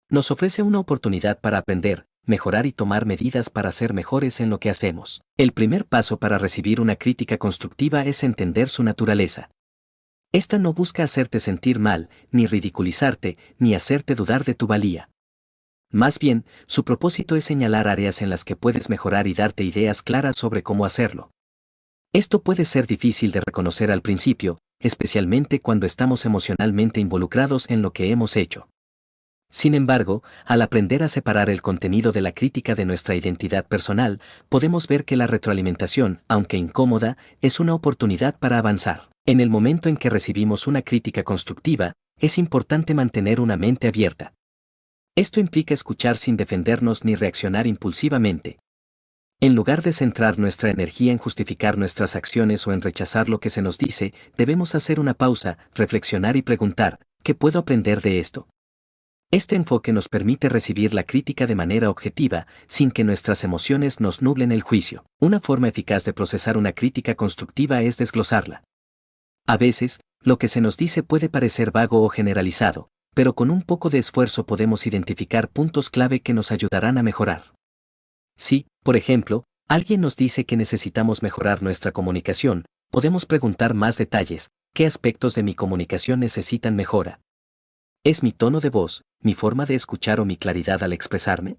Nos ofrece una oportunidad para aprender, mejorar y tomar medidas para ser mejores en lo que hacemos. El primer paso para recibir una crítica constructiva es entender su naturaleza. Esta no busca hacerte sentir mal, ni ridiculizarte, ni hacerte dudar de tu valía. Más bien, su propósito es señalar áreas en las que puedes mejorar y darte ideas claras sobre cómo hacerlo. Esto puede ser difícil de reconocer al principio, especialmente cuando estamos emocionalmente involucrados en lo que hemos hecho. Sin embargo, al aprender a separar el contenido de la crítica de nuestra identidad personal, podemos ver que la retroalimentación, aunque incómoda, es una oportunidad para avanzar. En el momento en que recibimos una crítica constructiva, es importante mantener una mente abierta. Esto implica escuchar sin defendernos ni reaccionar impulsivamente. En lugar de centrar nuestra energía en justificar nuestras acciones o en rechazar lo que se nos dice, debemos hacer una pausa, reflexionar y preguntar, ¿qué puedo aprender de esto? Este enfoque nos permite recibir la crítica de manera objetiva, sin que nuestras emociones nos nublen el juicio. Una forma eficaz de procesar una crítica constructiva es desglosarla. A veces, lo que se nos dice puede parecer vago o generalizado, pero con un poco de esfuerzo podemos identificar puntos clave que nos ayudarán a mejorar. Si, por ejemplo, alguien nos dice que necesitamos mejorar nuestra comunicación, podemos preguntar más detalles: ¿qué aspectos de mi comunicación necesitan mejora? ¿Es mi tono de voz, mi forma de escuchar o mi claridad al expresarme?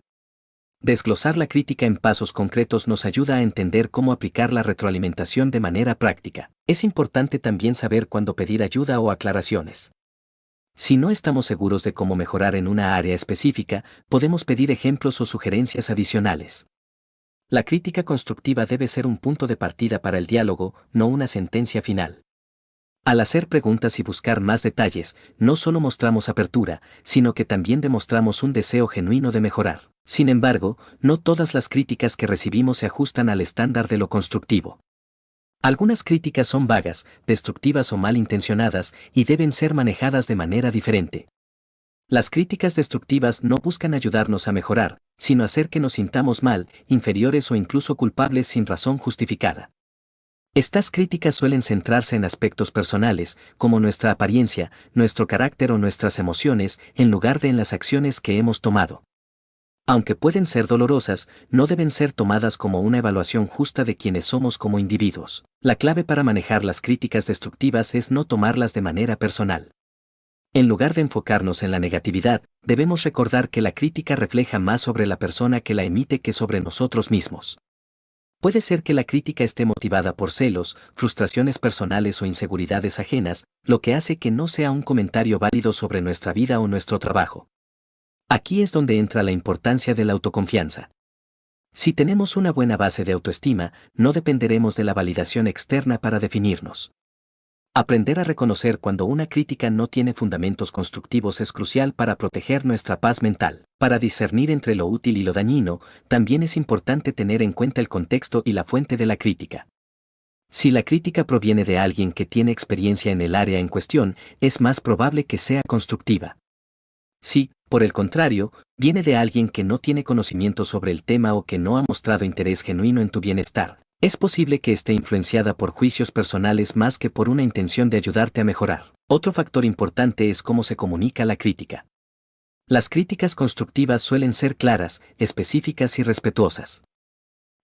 Desglosar la crítica en pasos concretos nos ayuda a entender cómo aplicar la retroalimentación de manera práctica. Es importante también saber cuándo pedir ayuda o aclaraciones. Si no estamos seguros de cómo mejorar en una área específica, podemos pedir ejemplos o sugerencias adicionales. La crítica constructiva debe ser un punto de partida para el diálogo, no una sentencia final. Al hacer preguntas y buscar más detalles, no solo mostramos apertura, sino que también demostramos un deseo genuino de mejorar. Sin embargo, no todas las críticas que recibimos se ajustan al estándar de lo constructivo. Algunas críticas son vagas, destructivas o malintencionadas y deben ser manejadas de manera diferente. Las críticas destructivas no buscan ayudarnos a mejorar, sino hacer que nos sintamos mal, inferiores o incluso culpables sin razón justificada. Estas críticas suelen centrarse en aspectos personales, como nuestra apariencia, nuestro carácter o nuestras emociones, en lugar de en las acciones que hemos tomado. Aunque pueden ser dolorosas, no deben ser tomadas como una evaluación justa de quienes somos como individuos. La clave para manejar las críticas destructivas es no tomarlas de manera personal. En lugar de enfocarnos en la negatividad, debemos recordar que la crítica refleja más sobre la persona que la emite que sobre nosotros mismos. Puede ser que la crítica esté motivada por celos, frustraciones personales o inseguridades ajenas, lo que hace que no sea un comentario válido sobre nuestra vida o nuestro trabajo. Aquí es donde entra la importancia de la autoconfianza. Si tenemos una buena base de autoestima, no dependeremos de la validación externa para definirnos. Aprender a reconocer cuando una crítica no tiene fundamentos constructivos es crucial para proteger nuestra paz mental. Para discernir entre lo útil y lo dañino, también es importante tener en cuenta el contexto y la fuente de la crítica. Si la crítica proviene de alguien que tiene experiencia en el área en cuestión, es más probable que sea constructiva. Si, por el contrario, viene de alguien que no tiene conocimiento sobre el tema o que no ha mostrado interés genuino en tu bienestar, es posible que esté influenciada por juicios personales más que por una intención de ayudarte a mejorar. Otro factor importante es cómo se comunica la crítica. Las críticas constructivas suelen ser claras, específicas y respetuosas.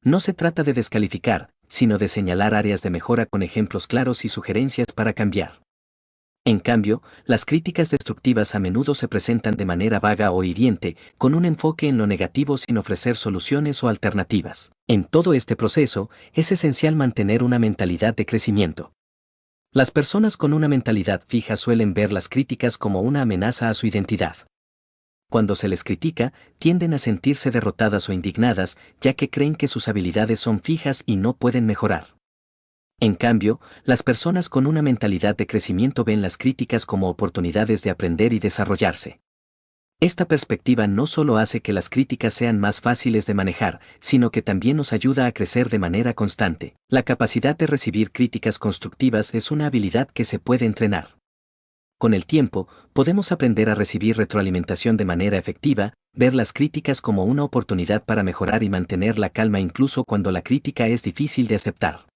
No se trata de descalificar, sino de señalar áreas de mejora con ejemplos claros y sugerencias para cambiar. En cambio, las críticas destructivas a menudo se presentan de manera vaga o hiriente, con un enfoque en lo negativo sin ofrecer soluciones o alternativas. En todo este proceso, es esencial mantener una mentalidad de crecimiento. Las personas con una mentalidad fija suelen ver las críticas como una amenaza a su identidad. Cuando se les critica, tienden a sentirse derrotadas o indignadas, ya que creen que sus habilidades son fijas y no pueden mejorar. En cambio, las personas con una mentalidad de crecimiento ven las críticas como oportunidades de aprender y desarrollarse. Esta perspectiva no solo hace que las críticas sean más fáciles de manejar, sino que también nos ayuda a crecer de manera constante. La capacidad de recibir críticas constructivas es una habilidad que se puede entrenar. Con el tiempo, podemos aprender a recibir retroalimentación de manera efectiva, ver las críticas como una oportunidad para mejorar y mantener la calma incluso cuando la crítica es difícil de aceptar.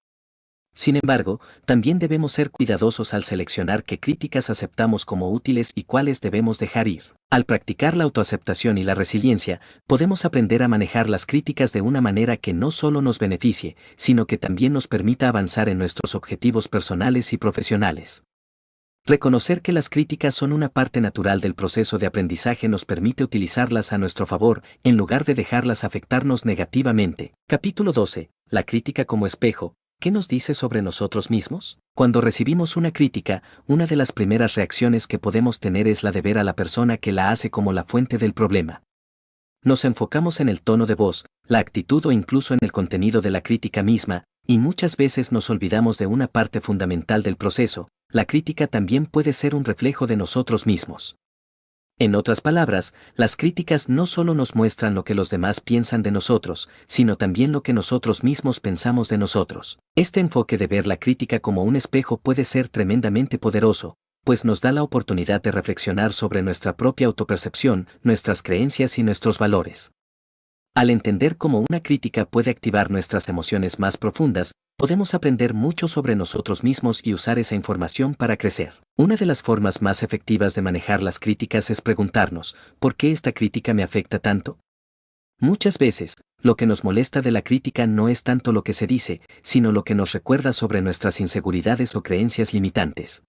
Sin embargo, también debemos ser cuidadosos al seleccionar qué críticas aceptamos como útiles y cuáles debemos dejar ir. Al practicar la autoaceptación y la resiliencia, podemos aprender a manejar las críticas de una manera que no solo nos beneficie, sino que también nos permita avanzar en nuestros objetivos personales y profesionales. Reconocer que las críticas son una parte natural del proceso de aprendizaje nos permite utilizarlas a nuestro favor, en lugar de dejarlas afectarnos negativamente. Capítulo 12. La crítica como espejo. ¿Qué nos dice sobre nosotros mismos? Cuando recibimos una crítica, una de las primeras reacciones que podemos tener es la de ver a la persona que la hace como la fuente del problema. Nos enfocamos en el tono de voz, la actitud o incluso en el contenido de la crítica misma, y muchas veces nos olvidamos de una parte fundamental del proceso: la crítica también puede ser un reflejo de nosotros mismos. En otras palabras, las críticas no solo nos muestran lo que los demás piensan de nosotros, sino también lo que nosotros mismos pensamos de nosotros. Este enfoque de ver la crítica como un espejo puede ser tremendamente poderoso, pues nos da la oportunidad de reflexionar sobre nuestra propia autopercepción, nuestras creencias y nuestros valores. Al entender cómo una crítica puede activar nuestras emociones más profundas, podemos aprender mucho sobre nosotros mismos y usar esa información para crecer. Una de las formas más efectivas de manejar las críticas es preguntarnos: ¿por qué esta crítica me afecta tanto? Muchas veces, lo que nos molesta de la crítica no es tanto lo que se dice, sino lo que nos recuerda sobre nuestras inseguridades o creencias limitantes.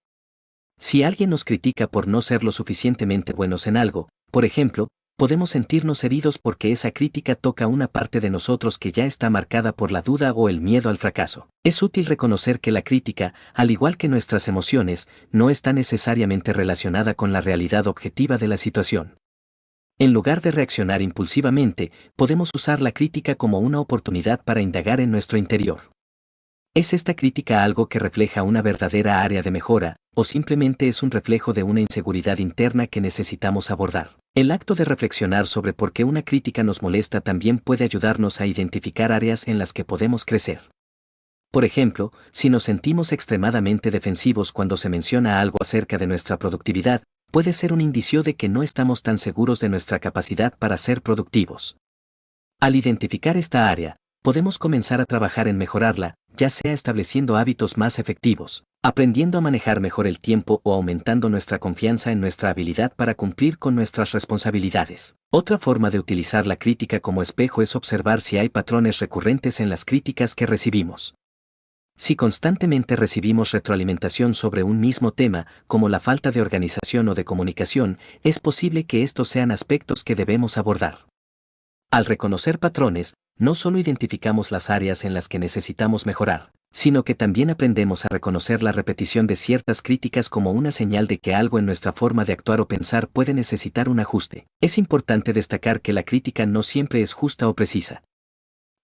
Si alguien nos critica por no ser lo suficientemente buenos en algo, por ejemplo, podemos sentirnos heridos porque esa crítica toca una parte de nosotros que ya está marcada por la duda o el miedo al fracaso. Es útil reconocer que la crítica, al igual que nuestras emociones, no está necesariamente relacionada con la realidad objetiva de la situación. En lugar de reaccionar impulsivamente, podemos usar la crítica como una oportunidad para indagar en nuestro interior. ¿Es esta crítica algo que refleja una verdadera área de mejora, o simplemente es un reflejo de una inseguridad interna que necesitamos abordar? El acto de reflexionar sobre por qué una crítica nos molesta también puede ayudarnos a identificar áreas en las que podemos crecer. Por ejemplo, si nos sentimos extremadamente defensivos cuando se menciona algo acerca de nuestra productividad, puede ser un indicio de que no estamos tan seguros de nuestra capacidad para ser productivos. Al identificar esta área, podemos comenzar a trabajar en mejorarla, ya sea estableciendo hábitos más efectivos, aprendiendo a manejar mejor el tiempo o aumentando nuestra confianza en nuestra habilidad para cumplir con nuestras responsabilidades. Otra forma de utilizar la crítica como espejo es observar si hay patrones recurrentes en las críticas que recibimos. Si constantemente recibimos retroalimentación sobre un mismo tema, como la falta de organización o de comunicación, es posible que estos sean aspectos que debemos abordar. Al reconocer patrones, no solo identificamos las áreas en las que necesitamos mejorar, sino que también aprendemos a reconocer la repetición de ciertas críticas como una señal de que algo en nuestra forma de actuar o pensar puede necesitar un ajuste. Es importante destacar que la crítica no siempre es justa o precisa.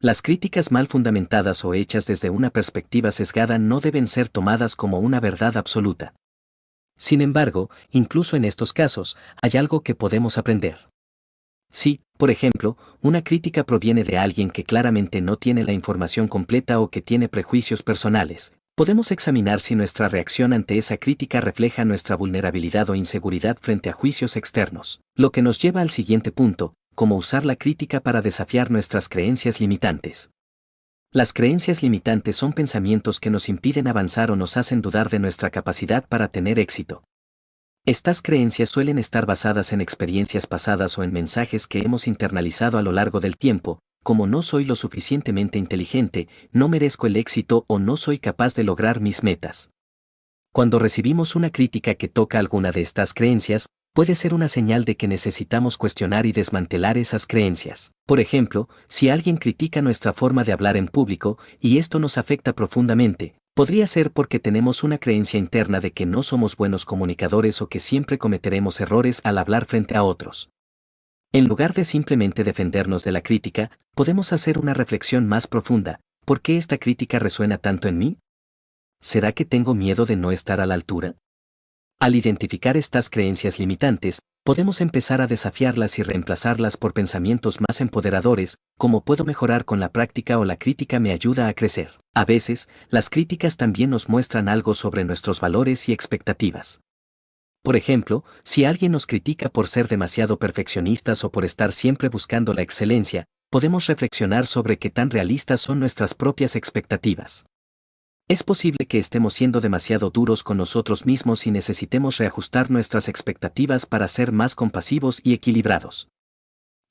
Las críticas mal fundamentadas o hechas desde una perspectiva sesgada no deben ser tomadas como una verdad absoluta. Sin embargo, incluso en estos casos, hay algo que podemos aprender. Si, por ejemplo, una crítica proviene de alguien que claramente no tiene la información completa o que tiene prejuicios personales, podemos examinar si nuestra reacción ante esa crítica refleja nuestra vulnerabilidad o inseguridad frente a juicios externos. Lo que nos lleva al siguiente punto, cómo usar la crítica para desafiar nuestras creencias limitantes. Las creencias limitantes son pensamientos que nos impiden avanzar o nos hacen dudar de nuestra capacidad para tener éxito. Estas creencias suelen estar basadas en experiencias pasadas o en mensajes que hemos internalizado a lo largo del tiempo, como no soy lo suficientemente inteligente, no merezco el éxito o no soy capaz de lograr mis metas. Cuando recibimos una crítica que toca alguna de estas creencias, puede ser una señal de que necesitamos cuestionar y desmantelar esas creencias. Por ejemplo, si alguien critica nuestra forma de hablar en público, y esto nos afecta profundamente, podría ser porque tenemos una creencia interna de que no somos buenos comunicadores o que siempre cometeremos errores al hablar frente a otros. En lugar de simplemente defendernos de la crítica, podemos hacer una reflexión más profunda. ¿Por qué esta crítica resuena tanto en mí? ¿Será que tengo miedo de no estar a la altura? Al identificar estas creencias limitantes, podemos empezar a desafiarlas y reemplazarlas por pensamientos más empoderadores, como puedo mejorar con la práctica o la crítica me ayuda a crecer. A veces, las críticas también nos muestran algo sobre nuestros valores y expectativas. Por ejemplo, si alguien nos critica por ser demasiado perfeccionistas o por estar siempre buscando la excelencia, podemos reflexionar sobre qué tan realistas son nuestras propias expectativas. Es posible que estemos siendo demasiado duros con nosotros mismos y necesitemos reajustar nuestras expectativas para ser más compasivos y equilibrados.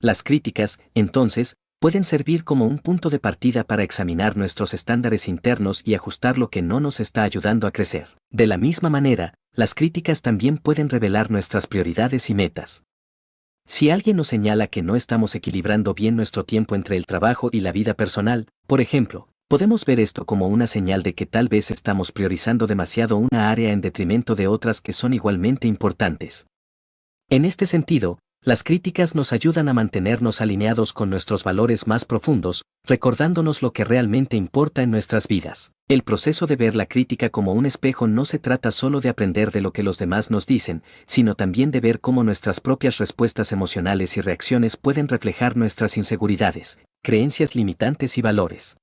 Las críticas, entonces, pueden servir como un punto de partida para examinar nuestros estándares internos y ajustar lo que no nos está ayudando a crecer. De la misma manera, las críticas también pueden revelar nuestras prioridades y metas. Si alguien nos señala que no estamos equilibrando bien nuestro tiempo entre el trabajo y la vida personal, por ejemplo, podemos ver esto como una señal de que tal vez estamos priorizando demasiado una área en detrimento de otras que son igualmente importantes. En este sentido, las críticas nos ayudan a mantenernos alineados con nuestros valores más profundos, recordándonos lo que realmente importa en nuestras vidas. El proceso de ver la crítica como un espejo no se trata solo de aprender de lo que los demás nos dicen, sino también de ver cómo nuestras propias respuestas emocionales y reacciones pueden reflejar nuestras inseguridades, creencias limitantes y valores.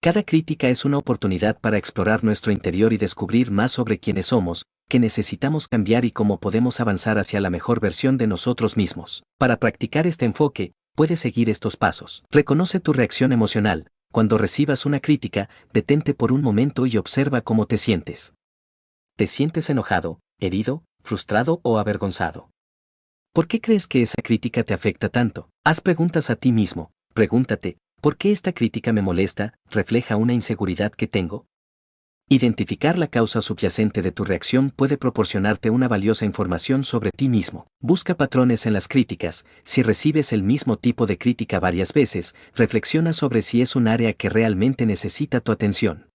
Cada crítica es una oportunidad para explorar nuestro interior y descubrir más sobre quiénes somos, qué necesitamos cambiar y cómo podemos avanzar hacia la mejor versión de nosotros mismos. Para practicar este enfoque, puedes seguir estos pasos. Reconoce tu reacción emocional. Cuando recibas una crítica, detente por un momento y observa cómo te sientes. ¿Te sientes enojado, herido, frustrado o avergonzado? ¿Por qué crees que esa crítica te afecta tanto? Haz preguntas a ti mismo. Pregúntate, ¿por qué esta crítica me molesta? ¿Refleja una inseguridad que tengo? Identificar la causa subyacente de tu reacción puede proporcionarte una valiosa información sobre ti mismo. Busca patrones en las críticas. Si recibes el mismo tipo de crítica varias veces, reflexiona sobre si es un área que realmente necesita tu atención.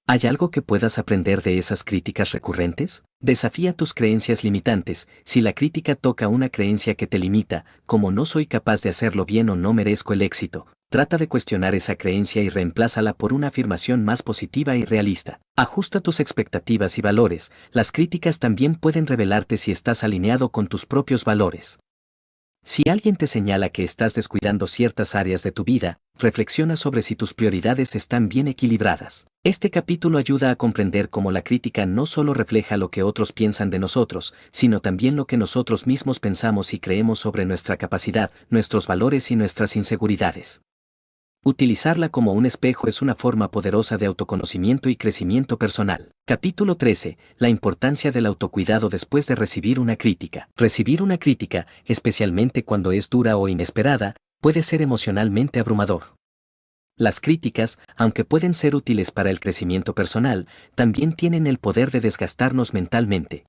¿Hay algo que puedas aprender de esas críticas recurrentes? Desafía tus creencias limitantes. Si la crítica toca una creencia que te limita, como no soy capaz de hacerlo bien o no merezco el éxito, trata de cuestionar esa creencia y reemplázala por una afirmación más positiva y realista. Ajusta tus expectativas y valores. Las críticas también pueden revelarte si estás alineado con tus propios valores. Si alguien te señala que estás descuidando ciertas áreas de tu vida, reflexiona sobre si tus prioridades están bien equilibradas. Este capítulo ayuda a comprender cómo la crítica no solo refleja lo que otros piensan de nosotros, sino también lo que nosotros mismos pensamos y creemos sobre nuestra capacidad, nuestros valores y nuestras inseguridades. Utilizarla como un espejo es una forma poderosa de autoconocimiento y crecimiento personal. Capítulo 13. La importancia del autocuidado después de recibir una crítica. Recibir una crítica, especialmente cuando es dura o inesperada, puede ser emocionalmente abrumador. Las críticas, aunque pueden ser útiles para el crecimiento personal, también tienen el poder de desgastarnos mentalmente.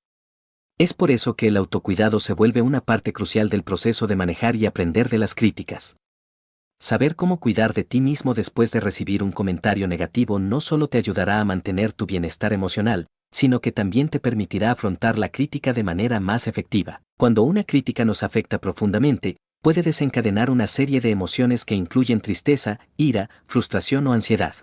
Es por eso que el autocuidado se vuelve una parte crucial del proceso de manejar y aprender de las críticas. Saber cómo cuidar de ti mismo después de recibir un comentario negativo no solo te ayudará a mantener tu bienestar emocional, sino que también te permitirá afrontar la crítica de manera más efectiva. Cuando una crítica nos afecta profundamente, puede desencadenar una serie de emociones que incluyen tristeza, ira, frustración o ansiedad.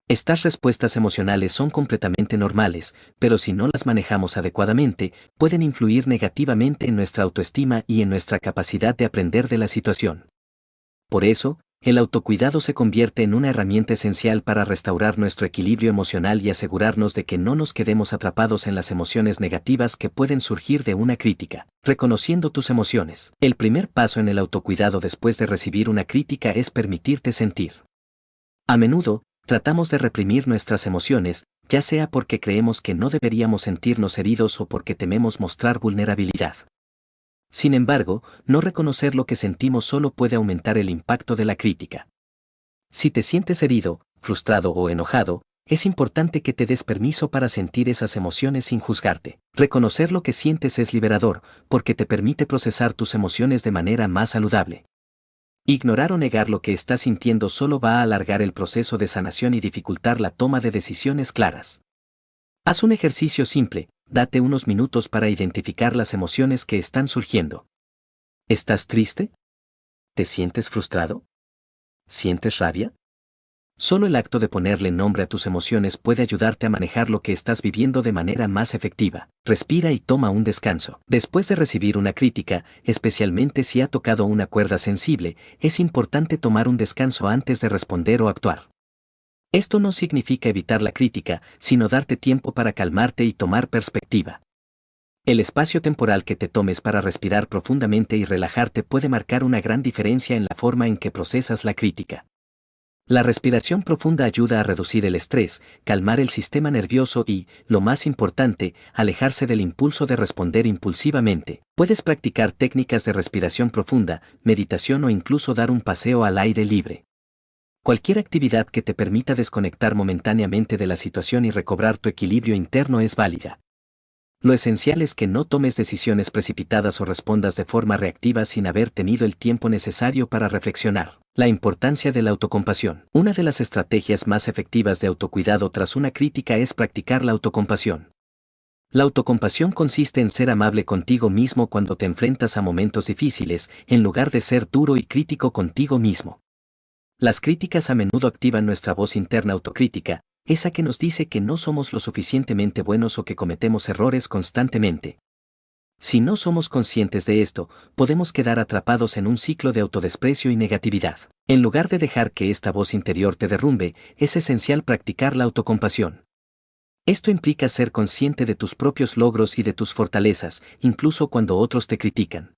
Estas respuestas emocionales son completamente normales, pero si no las manejamos adecuadamente, pueden influir negativamente en nuestra autoestima y en nuestra capacidad de aprender de la situación. Por eso, el autocuidado se convierte en una herramienta esencial para restaurar nuestro equilibrio emocional y asegurarnos de que no nos quedemos atrapados en las emociones negativas que pueden surgir de una crítica. Reconociendo tus emociones. El primer paso en el autocuidado después de recibir una crítica es permitirte sentir. A menudo, tratamos de reprimir nuestras emociones, ya sea porque creemos que no deberíamos sentirnos heridos o porque tememos mostrar vulnerabilidad. Sin embargo, no reconocer lo que sentimos solo puede aumentar el impacto de la crítica. Si te sientes herido, frustrado o enojado, es importante que te des permiso para sentir esas emociones sin juzgarte. Reconocer lo que sientes es liberador, porque te permite procesar tus emociones de manera más saludable. Ignorar o negar lo que estás sintiendo solo va a alargar el proceso de sanación y dificultar la toma de decisiones claras. Haz un ejercicio simple. Date unos minutos para identificar las emociones que están surgiendo. ¿Estás triste? ¿Te sientes frustrado? ¿Sientes rabia? Solo el acto de ponerle nombre a tus emociones puede ayudarte a manejar lo que estás viviendo de manera más efectiva. Respira y toma un descanso. Después de recibir una crítica, especialmente si ha tocado una cuerda sensible, es importante tomar un descanso antes de responder o actuar. Esto no significa evitar la crítica, sino darte tiempo para calmarte y tomar perspectiva. El espacio temporal que te tomes para respirar profundamente y relajarte puede marcar una gran diferencia en la forma en que procesas la crítica. La respiración profunda ayuda a reducir el estrés, calmar el sistema nervioso y, lo más importante, alejarse del impulso de responder impulsivamente. Puedes practicar técnicas de respiración profunda, meditación o incluso dar un paseo al aire libre. Cualquier actividad que te permita desconectar momentáneamente de la situación y recobrar tu equilibrio interno es válida. Lo esencial es que no tomes decisiones precipitadas o respondas de forma reactiva sin haber tenido el tiempo necesario para reflexionar. La importancia de la autocompasión. Una de las estrategias más efectivas de autocuidado tras una crítica es practicar la autocompasión. La autocompasión consiste en ser amable contigo mismo cuando te enfrentas a momentos difíciles, en lugar de ser duro y crítico contigo mismo. Las críticas a menudo activan nuestra voz interna autocrítica, esa que nos dice que no somos lo suficientemente buenos o que cometemos errores constantemente. Si no somos conscientes de esto, podemos quedar atrapados en un ciclo de autodesprecio y negatividad. En lugar de dejar que esta voz interior te derrumbe, es esencial practicar la autocompasión. Esto implica ser consciente de tus propios logros y de tus fortalezas, incluso cuando otros te critican.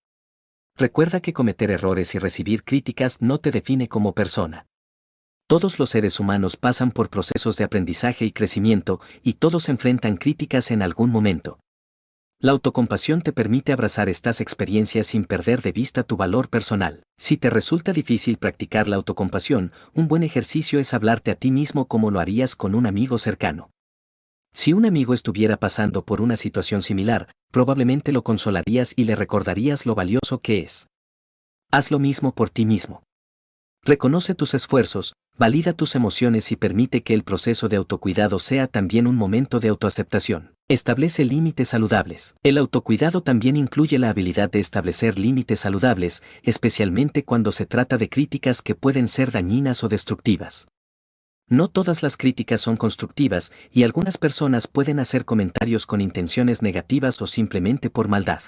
Recuerda que cometer errores y recibir críticas no te define como persona. Todos los seres humanos pasan por procesos de aprendizaje y crecimiento, y todos enfrentan críticas en algún momento. La autocompasión te permite abrazar estas experiencias sin perder de vista tu valor personal. Si te resulta difícil practicar la autocompasión, un buen ejercicio es hablarte a ti mismo como lo harías con un amigo cercano. Si un amigo estuviera pasando por una situación similar, probablemente lo consolarías y le recordarías lo valioso que es. Haz lo mismo por ti mismo. Reconoce tus esfuerzos, valida tus emociones y permite que el proceso de autocuidado sea también un momento de autoaceptación. Establece límites saludables. El autocuidado también incluye la habilidad de establecer límites saludables, especialmente cuando se trata de críticas que pueden ser dañinas o destructivas. No todas las críticas son constructivas y algunas personas pueden hacer comentarios con intenciones negativas o simplemente por maldad.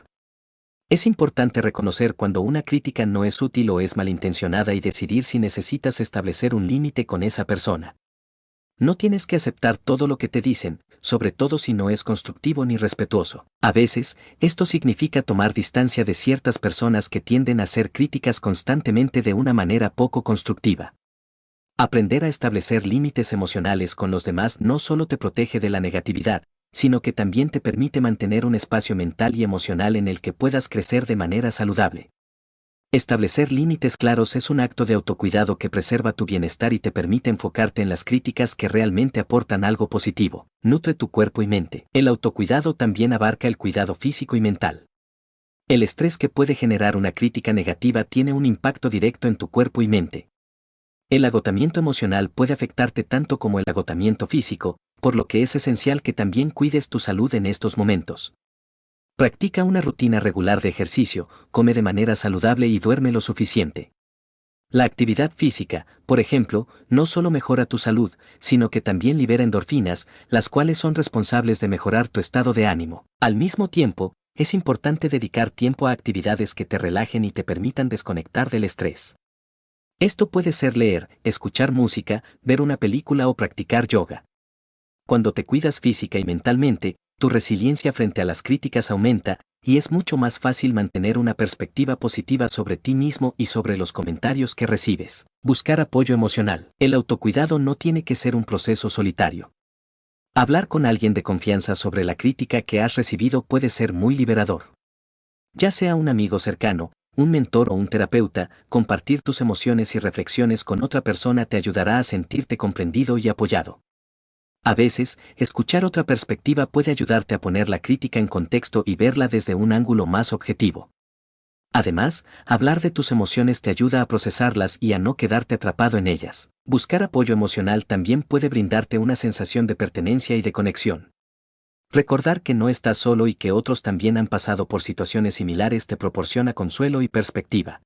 Es importante reconocer cuando una crítica no es útil o es malintencionada y decidir si necesitas establecer un límite con esa persona. No tienes que aceptar todo lo que te dicen, sobre todo si no es constructivo ni respetuoso. A veces, esto significa tomar distancia de ciertas personas que tienden a hacer críticas constantemente de una manera poco constructiva. Aprender a establecer límites emocionales con los demás no solo te protege de la negatividad, sino que también te permite mantener un espacio mental y emocional en el que puedas crecer de manera saludable. Establecer límites claros es un acto de autocuidado que preserva tu bienestar y te permite enfocarte en las críticas que realmente aportan algo positivo. Nutre tu cuerpo y mente. El autocuidado también abarca el cuidado físico y mental. El estrés que puede generar una crítica negativa tiene un impacto directo en tu cuerpo y mente. El agotamiento emocional puede afectarte tanto como el agotamiento físico, por lo que es esencial que también cuides tu salud en estos momentos. Practica una rutina regular de ejercicio, come de manera saludable y duerme lo suficiente. La actividad física, por ejemplo, no solo mejora tu salud, sino que también libera endorfinas, las cuales son responsables de mejorar tu estado de ánimo. Al mismo tiempo, es importante dedicar tiempo a actividades que te relajen y te permitan desconectar del estrés. Esto puede ser leer, escuchar música, ver una película o practicar yoga. Cuando te cuidas física y mentalmente, tu resiliencia frente a las críticas aumenta, y es mucho más fácil mantener una perspectiva positiva sobre ti mismo y sobre los comentarios que recibes. Buscar apoyo emocional. El autocuidado no tiene que ser un proceso solitario. Hablar con alguien de confianza sobre la crítica que has recibido puede ser muy liberador. Ya sea un amigo cercano, un mentor o un terapeuta, compartir tus emociones y reflexiones con otra persona te ayudará a sentirte comprendido y apoyado. A veces, escuchar otra perspectiva puede ayudarte a poner la crítica en contexto y verla desde un ángulo más objetivo. Además, hablar de tus emociones te ayuda a procesarlas y a no quedarte atrapado en ellas. Buscar apoyo emocional también puede brindarte una sensación de pertenencia y de conexión. Recordar que no estás solo y que otros también han pasado por situaciones similares te proporciona consuelo y perspectiva.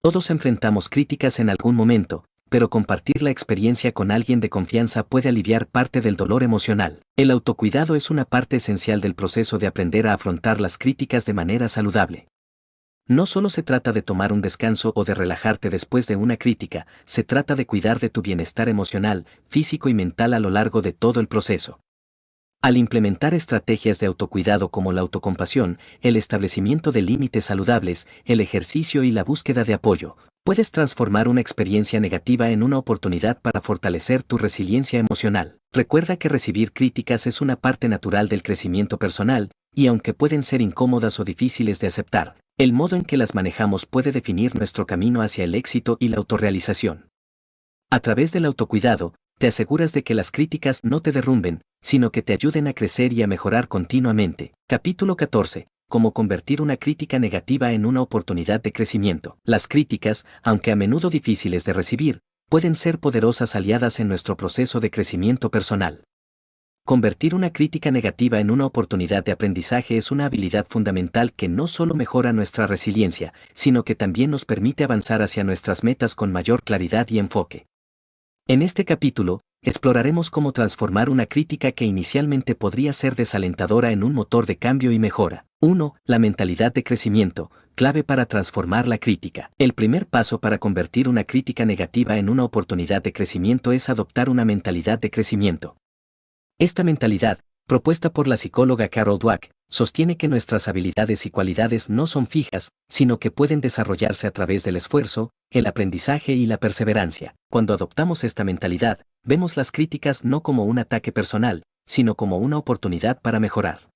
Todos enfrentamos críticas en algún momento, pero compartir la experiencia con alguien de confianza puede aliviar parte del dolor emocional. El autocuidado es una parte esencial del proceso de aprender a afrontar las críticas de manera saludable. No solo se trata de tomar un descanso o de relajarte después de una crítica, se trata de cuidar de tu bienestar emocional, físico y mental a lo largo de todo el proceso. Al implementar estrategias de autocuidado como la autocompasión, el establecimiento de límites saludables, el ejercicio y la búsqueda de apoyo, puedes transformar una experiencia negativa en una oportunidad para fortalecer tu resiliencia emocional. Recuerda que recibir críticas es una parte natural del crecimiento personal, y aunque pueden ser incómodas o difíciles de aceptar, el modo en que las manejamos puede definir nuestro camino hacia el éxito y la autorrealización. A través del autocuidado, te aseguras de que las críticas no te derrumben, sino que te ayuden a crecer y a mejorar continuamente. Capítulo 14. Cómo convertir una crítica negativa en una oportunidad de crecimiento. Las críticas, aunque a menudo difíciles de recibir, pueden ser poderosas aliadas en nuestro proceso de crecimiento personal. Convertir una crítica negativa en una oportunidad de aprendizaje es una habilidad fundamental que no solo mejora nuestra resiliencia, sino que también nos permite avanzar hacia nuestras metas con mayor claridad y enfoque. En este capítulo, exploraremos cómo transformar una crítica que inicialmente podría ser desalentadora en un motor de cambio y mejora. 1. La mentalidad de crecimiento, clave para transformar la crítica. El primer paso para convertir una crítica negativa en una oportunidad de crecimiento es adoptar una mentalidad de crecimiento. Esta mentalidad, propuesta por la psicóloga Carol Dweck, sostiene que nuestras habilidades y cualidades no son fijas, sino que pueden desarrollarse a través del esfuerzo, el aprendizaje y la perseverancia. Cuando adoptamos esta mentalidad, vemos las críticas no como un ataque personal, sino como una oportunidad para mejorar.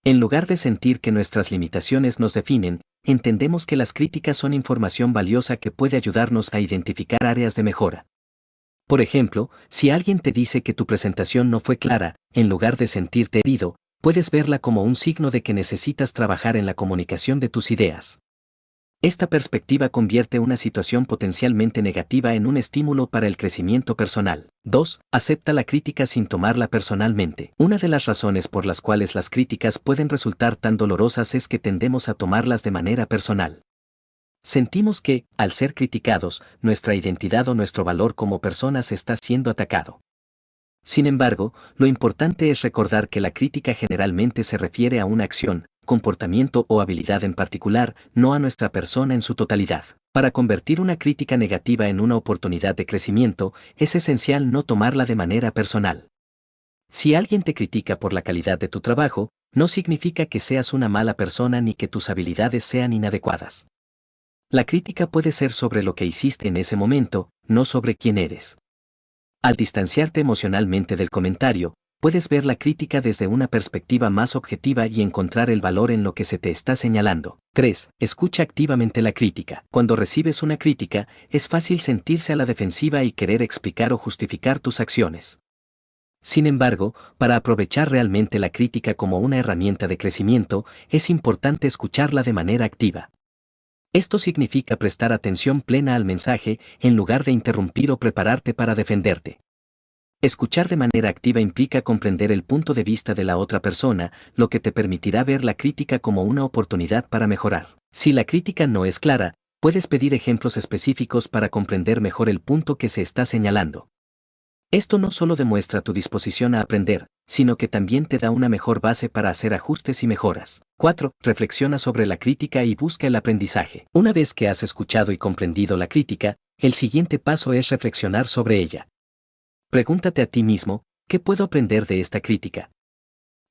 En lugar de sentir que nuestras limitaciones nos definen, entendemos que las críticas son información valiosa que puede ayudarnos a identificar áreas de mejora. Por ejemplo, si alguien te dice que tu presentación no fue clara, en lugar de sentirte herido, puedes verla como un signo de que necesitas trabajar en la comunicación de tus ideas. Esta perspectiva convierte una situación potencialmente negativa en un estímulo para el crecimiento personal. 2. Acepta la crítica sin tomarla personalmente. Una de las razones por las cuales las críticas pueden resultar tan dolorosas es que tendemos a tomarlas de manera personal. Sentimos que, al ser criticados, nuestra identidad o nuestro valor como personas está siendo atacado. Sin embargo, lo importante es recordar que la crítica generalmente se refiere a una acción, comportamiento o habilidad en particular, no a nuestra persona en su totalidad. Para convertir una crítica negativa en una oportunidad de crecimiento, es esencial no tomarla de manera personal. Si alguien te critica por la calidad de tu trabajo, no significa que seas una mala persona ni que tus habilidades sean inadecuadas. La crítica puede ser sobre lo que hiciste en ese momento, no sobre quién eres. Al distanciarte emocionalmente del comentario, puedes ver la crítica desde una perspectiva más objetiva y encontrar el valor en lo que se te está señalando. 3. Escucha activamente la crítica. Cuando recibes una crítica, es fácil sentirse a la defensiva y querer explicar o justificar tus acciones. Sin embargo, para aprovechar realmente la crítica como una herramienta de crecimiento, es importante escucharla de manera activa. Esto significa prestar atención plena al mensaje, en lugar de interrumpir o prepararte para defenderte. Escuchar de manera activa implica comprender el punto de vista de la otra persona, lo que te permitirá ver la crítica como una oportunidad para mejorar. Si la crítica no es clara, puedes pedir ejemplos específicos para comprender mejor el punto que se está señalando. Esto no solo demuestra tu disposición a aprender, sino que también te da una mejor base para hacer ajustes y mejoras. 4. Reflexiona sobre la crítica y busca el aprendizaje. Una vez que has escuchado y comprendido la crítica, el siguiente paso es reflexionar sobre ella. Pregúntate a ti mismo, ¿qué puedo aprender de esta crítica?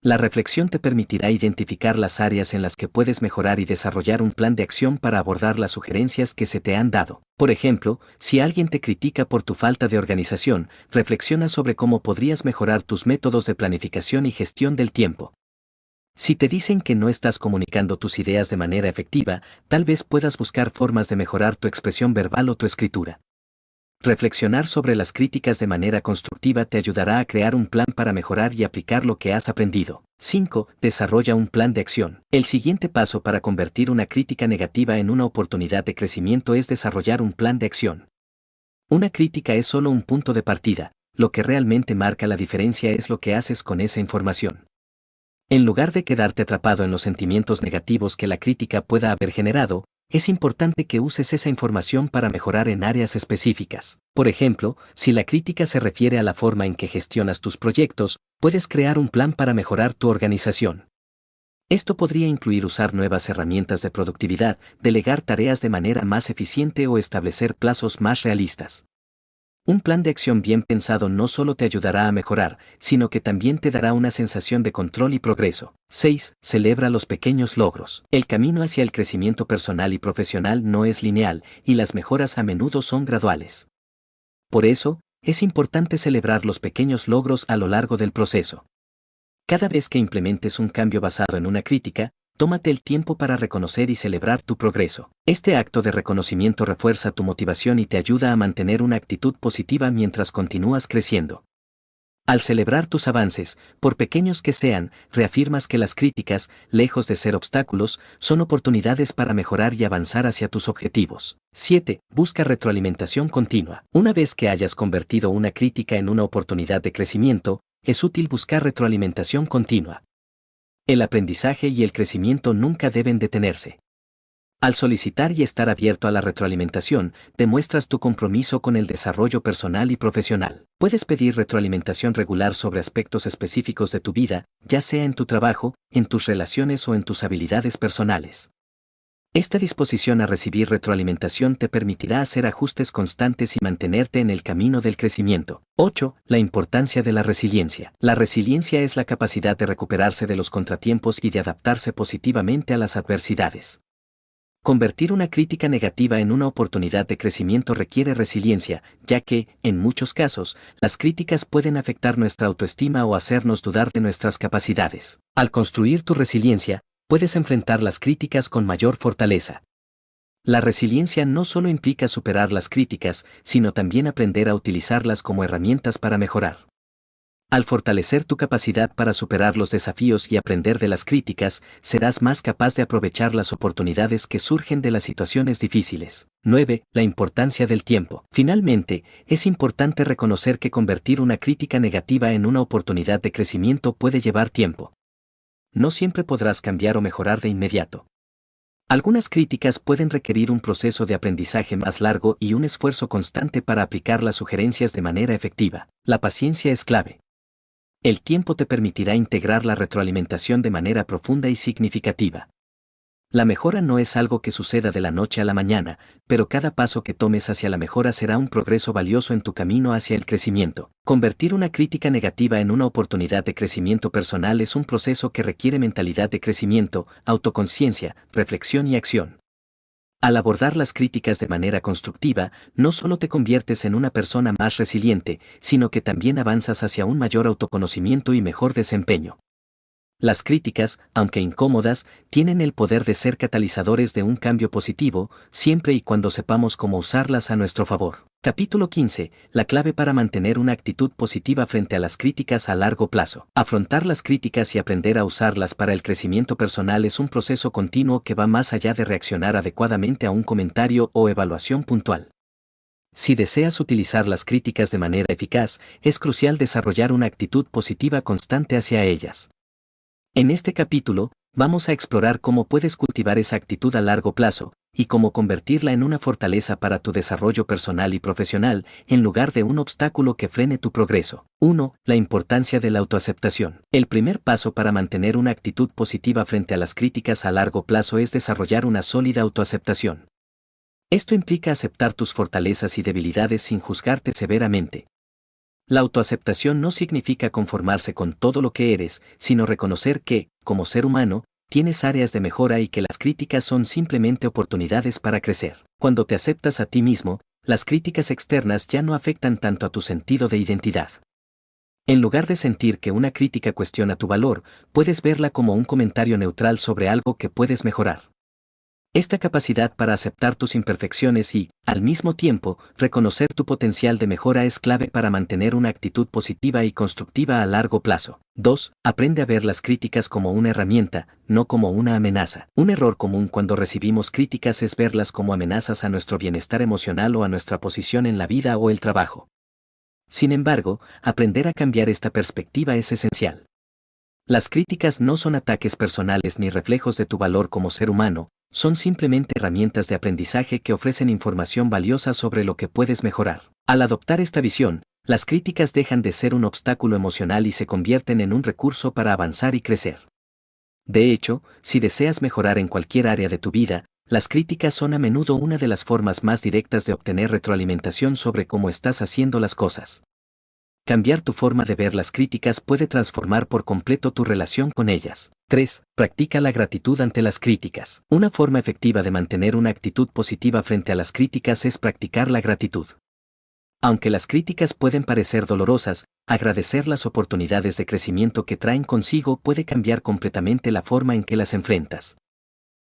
La reflexión te permitirá identificar las áreas en las que puedes mejorar y desarrollar un plan de acción para abordar las sugerencias que se te han dado. Por ejemplo, si alguien te critica por tu falta de organización, reflexiona sobre cómo podrías mejorar tus métodos de planificación y gestión del tiempo. Si te dicen que no estás comunicando tus ideas de manera efectiva, tal vez puedas buscar formas de mejorar tu expresión verbal o tu escritura. Reflexionar sobre las críticas de manera constructiva te ayudará a crear un plan para mejorar y aplicar lo que has aprendido. 5. Desarrolla un plan de acción. El siguiente paso para convertir una crítica negativa en una oportunidad de crecimiento es desarrollar un plan de acción. Una crítica es solo un punto de partida, lo que realmente marca la diferencia es lo que haces con esa información. En lugar de quedarte atrapado en los sentimientos negativos que la crítica pueda haber generado, es importante que uses esa información para mejorar en áreas específicas. Por ejemplo, si la crítica se refiere a la forma en que gestionas tus proyectos, puedes crear un plan para mejorar tu organización. Esto podría incluir usar nuevas herramientas de productividad, delegar tareas de manera más eficiente o establecer plazos más realistas. Un plan de acción bien pensado no solo te ayudará a mejorar, sino que también te dará una sensación de control y progreso. 6. Celebra los pequeños logros. El camino hacia el crecimiento personal y profesional no es lineal, y las mejoras a menudo son graduales. Por eso, es importante celebrar los pequeños logros a lo largo del proceso. Cada vez que implementes un cambio basado en una crítica, tómate el tiempo para reconocer y celebrar tu progreso. Este acto de reconocimiento refuerza tu motivación y te ayuda a mantener una actitud positiva mientras continúas creciendo. Al celebrar tus avances, por pequeños que sean, reafirmas que las críticas, lejos de ser obstáculos, son oportunidades para mejorar y avanzar hacia tus objetivos. 7. Busca retroalimentación continua. Una vez que hayas convertido una crítica en una oportunidad de crecimiento, es útil buscar retroalimentación continua. El aprendizaje y el crecimiento nunca deben detenerse. Al solicitar y estar abierto a la retroalimentación, demuestras tu compromiso con el desarrollo personal y profesional. Puedes pedir retroalimentación regular sobre aspectos específicos de tu vida, ya sea en tu trabajo, en tus relaciones o en tus habilidades personales. Esta disposición a recibir retroalimentación te permitirá hacer ajustes constantes y mantenerte en el camino del crecimiento. 8. La importancia de la resiliencia. La resiliencia es la capacidad de recuperarse de los contratiempos y de adaptarse positivamente a las adversidades. Convertir una crítica negativa en una oportunidad de crecimiento requiere resiliencia, ya que, en muchos casos, las críticas pueden afectar nuestra autoestima o hacernos dudar de nuestras capacidades. Al construir tu resiliencia, puedes enfrentar las críticas con mayor fortaleza. La resiliencia no solo implica superar las críticas, sino también aprender a utilizarlas como herramientas para mejorar. Al fortalecer tu capacidad para superar los desafíos y aprender de las críticas, serás más capaz de aprovechar las oportunidades que surgen de las situaciones difíciles. 9. La importancia del tiempo. Finalmente, es importante reconocer que convertir una crítica negativa en una oportunidad de crecimiento puede llevar tiempo. No siempre podrás cambiar o mejorar de inmediato. Algunas críticas pueden requerir un proceso de aprendizaje más largo y un esfuerzo constante para aplicar las sugerencias de manera efectiva. La paciencia es clave. El tiempo te permitirá integrar la retroalimentación de manera profunda y significativa. La mejora no es algo que suceda de la noche a la mañana, pero cada paso que tomes hacia la mejora será un progreso valioso en tu camino hacia el crecimiento. Convertir una crítica negativa en una oportunidad de crecimiento personal es un proceso que requiere mentalidad de crecimiento, autoconciencia, reflexión y acción. Al abordar las críticas de manera constructiva, no solo te conviertes en una persona más resiliente, sino que también avanzas hacia un mayor autoconocimiento y mejor desempeño. Las críticas, aunque incómodas, tienen el poder de ser catalizadores de un cambio positivo, siempre y cuando sepamos cómo usarlas a nuestro favor. Capítulo 15. La clave para mantener una actitud positiva frente a las críticas a largo plazo. Afrontar las críticas y aprender a usarlas para el crecimiento personal es un proceso continuo que va más allá de reaccionar adecuadamente a un comentario o evaluación puntual. Si deseas utilizar las críticas de manera eficaz, es crucial desarrollar una actitud positiva constante hacia ellas. En este capítulo, vamos a explorar cómo puedes cultivar esa actitud a largo plazo, y cómo convertirla en una fortaleza para tu desarrollo personal y profesional, en lugar de un obstáculo que frene tu progreso. 1. La importancia de la autoaceptación. El primer paso para mantener una actitud positiva frente a las críticas a largo plazo es desarrollar una sólida autoaceptación. Esto implica aceptar tus fortalezas y debilidades sin juzgarte severamente. La autoaceptación no significa conformarse con todo lo que eres, sino reconocer que, como ser humano, tienes áreas de mejora y que las críticas son simplemente oportunidades para crecer. Cuando te aceptas a ti mismo, las críticas externas ya no afectan tanto a tu sentido de identidad. En lugar de sentir que una crítica cuestiona tu valor, puedes verla como un comentario neutral sobre algo que puedes mejorar. Esta capacidad para aceptar tus imperfecciones y, al mismo tiempo, reconocer tu potencial de mejora es clave para mantener una actitud positiva y constructiva a largo plazo. 2. Aprende a ver las críticas como una herramienta, no como una amenaza. Un error común cuando recibimos críticas es verlas como amenazas a nuestro bienestar emocional o a nuestra posición en la vida o el trabajo. Sin embargo, aprender a cambiar esta perspectiva es esencial. Las críticas no son ataques personales ni reflejos de tu valor como ser humano, son simplemente herramientas de aprendizaje que ofrecen información valiosa sobre lo que puedes mejorar. Al adoptar esta visión, las críticas dejan de ser un obstáculo emocional y se convierten en un recurso para avanzar y crecer. De hecho, si deseas mejorar en cualquier área de tu vida, las críticas son a menudo una de las formas más directas de obtener retroalimentación sobre cómo estás haciendo las cosas. Cambiar tu forma de ver las críticas puede transformar por completo tu relación con ellas. 3. Practica la gratitud ante las críticas. Una forma efectiva de mantener una actitud positiva frente a las críticas es practicar la gratitud. Aunque las críticas pueden parecer dolorosas, agradecer las oportunidades de crecimiento que traen consigo puede cambiar completamente la forma en que las enfrentas.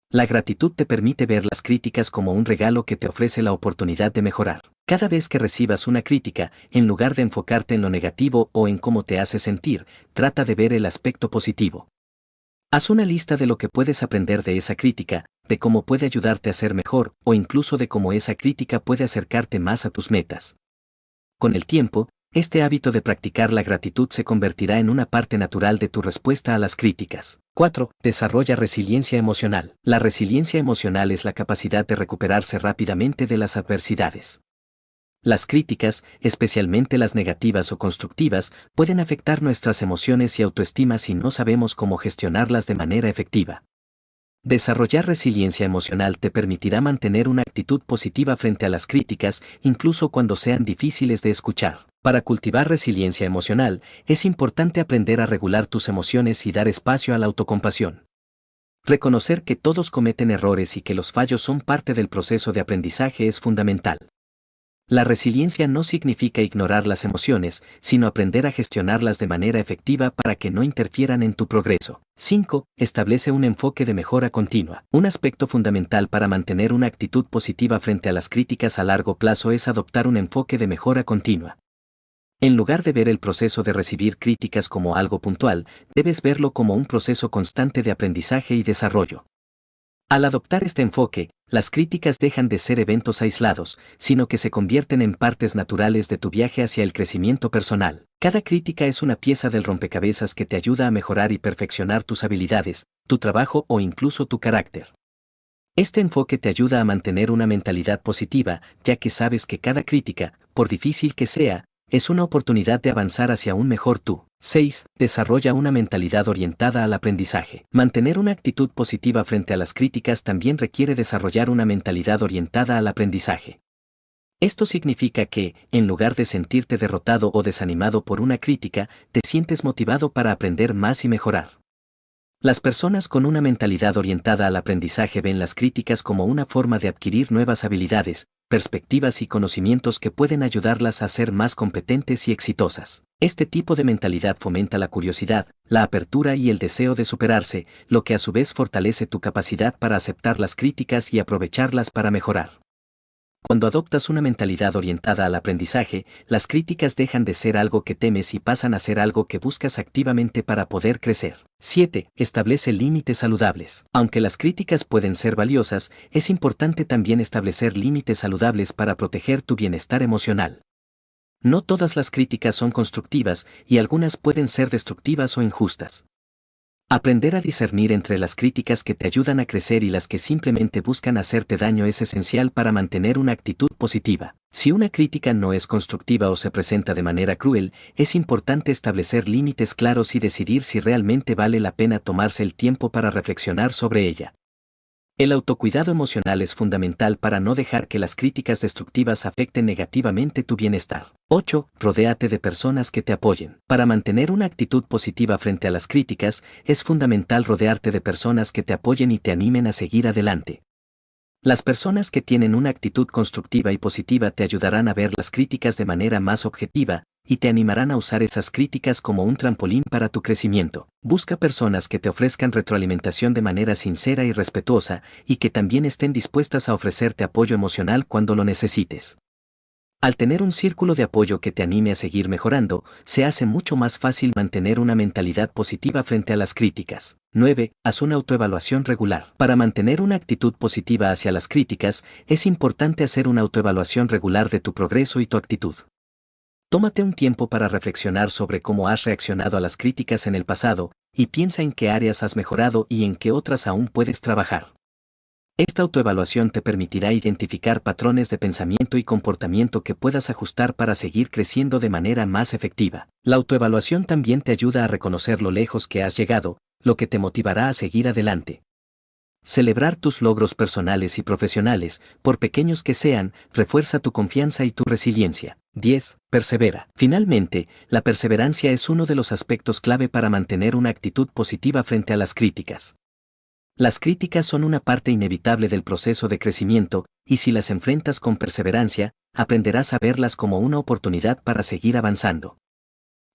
La gratitud te permite ver las críticas como un regalo que te ofrece la oportunidad de mejorar. Cada vez que recibas una crítica, en lugar de enfocarte en lo negativo o en cómo te hace sentir, trata de ver el aspecto positivo. Haz una lista de lo que puedes aprender de esa crítica, de cómo puede ayudarte a ser mejor, o incluso de cómo esa crítica puede acercarte más a tus metas. Con el tiempo, este hábito de practicar la gratitud se convertirá en una parte natural de tu respuesta a las críticas. 4. Desarrolla resiliencia emocional. La resiliencia emocional es la capacidad de recuperarse rápidamente de las adversidades. Las críticas, especialmente las negativas o constructivas, pueden afectar nuestras emociones y autoestima si no sabemos cómo gestionarlas de manera efectiva. Desarrollar resiliencia emocional te permitirá mantener una actitud positiva frente a las críticas, incluso cuando sean difíciles de escuchar. Para cultivar resiliencia emocional, es importante aprender a regular tus emociones y dar espacio a la autocompasión. Reconocer que todos cometen errores y que los fallos son parte del proceso de aprendizaje es fundamental. La resiliencia no significa ignorar las emociones, sino aprender a gestionarlas de manera efectiva para que no interfieran en tu progreso. 5. Establece un enfoque de mejora continua. Un aspecto fundamental para mantener una actitud positiva frente a las críticas a largo plazo es adoptar un enfoque de mejora continua. En lugar de ver el proceso de recibir críticas como algo puntual, debes verlo como un proceso constante de aprendizaje y desarrollo. Al adoptar este enfoque, las críticas dejan de ser eventos aislados, sino que se convierten en partes naturales de tu viaje hacia el crecimiento personal. Cada crítica es una pieza del rompecabezas que te ayuda a mejorar y perfeccionar tus habilidades, tu trabajo o incluso tu carácter. Este enfoque te ayuda a mantener una mentalidad positiva, ya que sabes que cada crítica, por difícil que sea, es una oportunidad de avanzar hacia un mejor tú. 6. Desarrolla una mentalidad orientada al aprendizaje. Mantener una actitud positiva frente a las críticas también requiere desarrollar una mentalidad orientada al aprendizaje. Esto significa que, en lugar de sentirte derrotado o desanimado por una crítica, te sientes motivado para aprender más y mejorar. Las personas con una mentalidad orientada al aprendizaje ven las críticas como una forma de adquirir nuevas habilidades, perspectivas y conocimientos que pueden ayudarlas a ser más competentes y exitosas. Este tipo de mentalidad fomenta la curiosidad, la apertura y el deseo de superarse, lo que a su vez fortalece tu capacidad para aceptar las críticas y aprovecharlas para mejorar. Cuando adoptas una mentalidad orientada al aprendizaje, las críticas dejan de ser algo que temes y pasan a ser algo que buscas activamente para poder crecer. 7. Establece límites saludables. Aunque las críticas pueden ser valiosas, es importante también establecer límites saludables para proteger tu bienestar emocional. No todas las críticas son constructivas y algunas pueden ser destructivas o injustas. Aprender a discernir entre las críticas que te ayudan a crecer y las que simplemente buscan hacerte daño es esencial para mantener una actitud positiva. Si una crítica no es constructiva o se presenta de manera cruel, es importante establecer límites claros y decidir si realmente vale la pena tomarse el tiempo para reflexionar sobre ella. El autocuidado emocional es fundamental para no dejar que las críticas destructivas afecten negativamente tu bienestar. 8. Rodéate de personas que te apoyen. Para mantener una actitud positiva frente a las críticas, es fundamental rodearte de personas que te apoyen y te animen a seguir adelante. Las personas que tienen una actitud constructiva y positiva te ayudarán a ver las críticas de manera más objetiva, y te animarán a usar esas críticas como un trampolín para tu crecimiento. Busca personas que te ofrezcan retroalimentación de manera sincera y respetuosa, y que también estén dispuestas a ofrecerte apoyo emocional cuando lo necesites. Al tener un círculo de apoyo que te anime a seguir mejorando, se hace mucho más fácil mantener una mentalidad positiva frente a las críticas. 9. Haz una autoevaluación regular. Para mantener una actitud positiva hacia las críticas, es importante hacer una autoevaluación regular de tu progreso y tu actitud. Tómate un tiempo para reflexionar sobre cómo has reaccionado a las críticas en el pasado, y piensa en qué áreas has mejorado y en qué otras aún puedes trabajar. Esta autoevaluación te permitirá identificar patrones de pensamiento y comportamiento que puedas ajustar para seguir creciendo de manera más efectiva. La autoevaluación también te ayuda a reconocer lo lejos que has llegado, lo que te motivará a seguir adelante. Celebrar tus logros personales y profesionales, por pequeños que sean, refuerza tu confianza y tu resiliencia. 10. Persevera. Finalmente, la perseverancia es uno de los aspectos clave para mantener una actitud positiva frente a las críticas. Las críticas son una parte inevitable del proceso de crecimiento, y si las enfrentas con perseverancia, aprenderás a verlas como una oportunidad para seguir avanzando.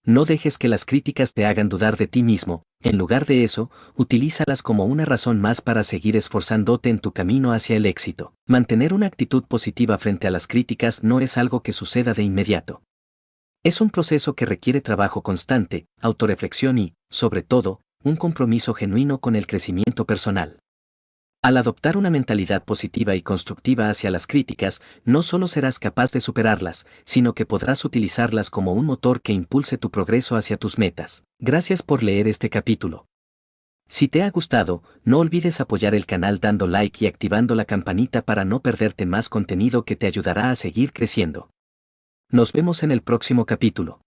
No dejes que las críticas te hagan dudar de ti mismo, en lugar de eso, utilízalas como una razón más para seguir esforzándote en tu camino hacia el éxito. Mantener una actitud positiva frente a las críticas no es algo que suceda de inmediato. Es un proceso que requiere trabajo constante, autorreflexión y, sobre todo, un compromiso genuino con el crecimiento personal. Al adoptar una mentalidad positiva y constructiva hacia las críticas, no solo serás capaz de superarlas, sino que podrás utilizarlas como un motor que impulse tu progreso hacia tus metas. Gracias por leer este capítulo. Si te ha gustado, no olvides apoyar el canal dando like y activando la campanita para no perderte más contenido que te ayudará a seguir creciendo. Nos vemos en el próximo capítulo.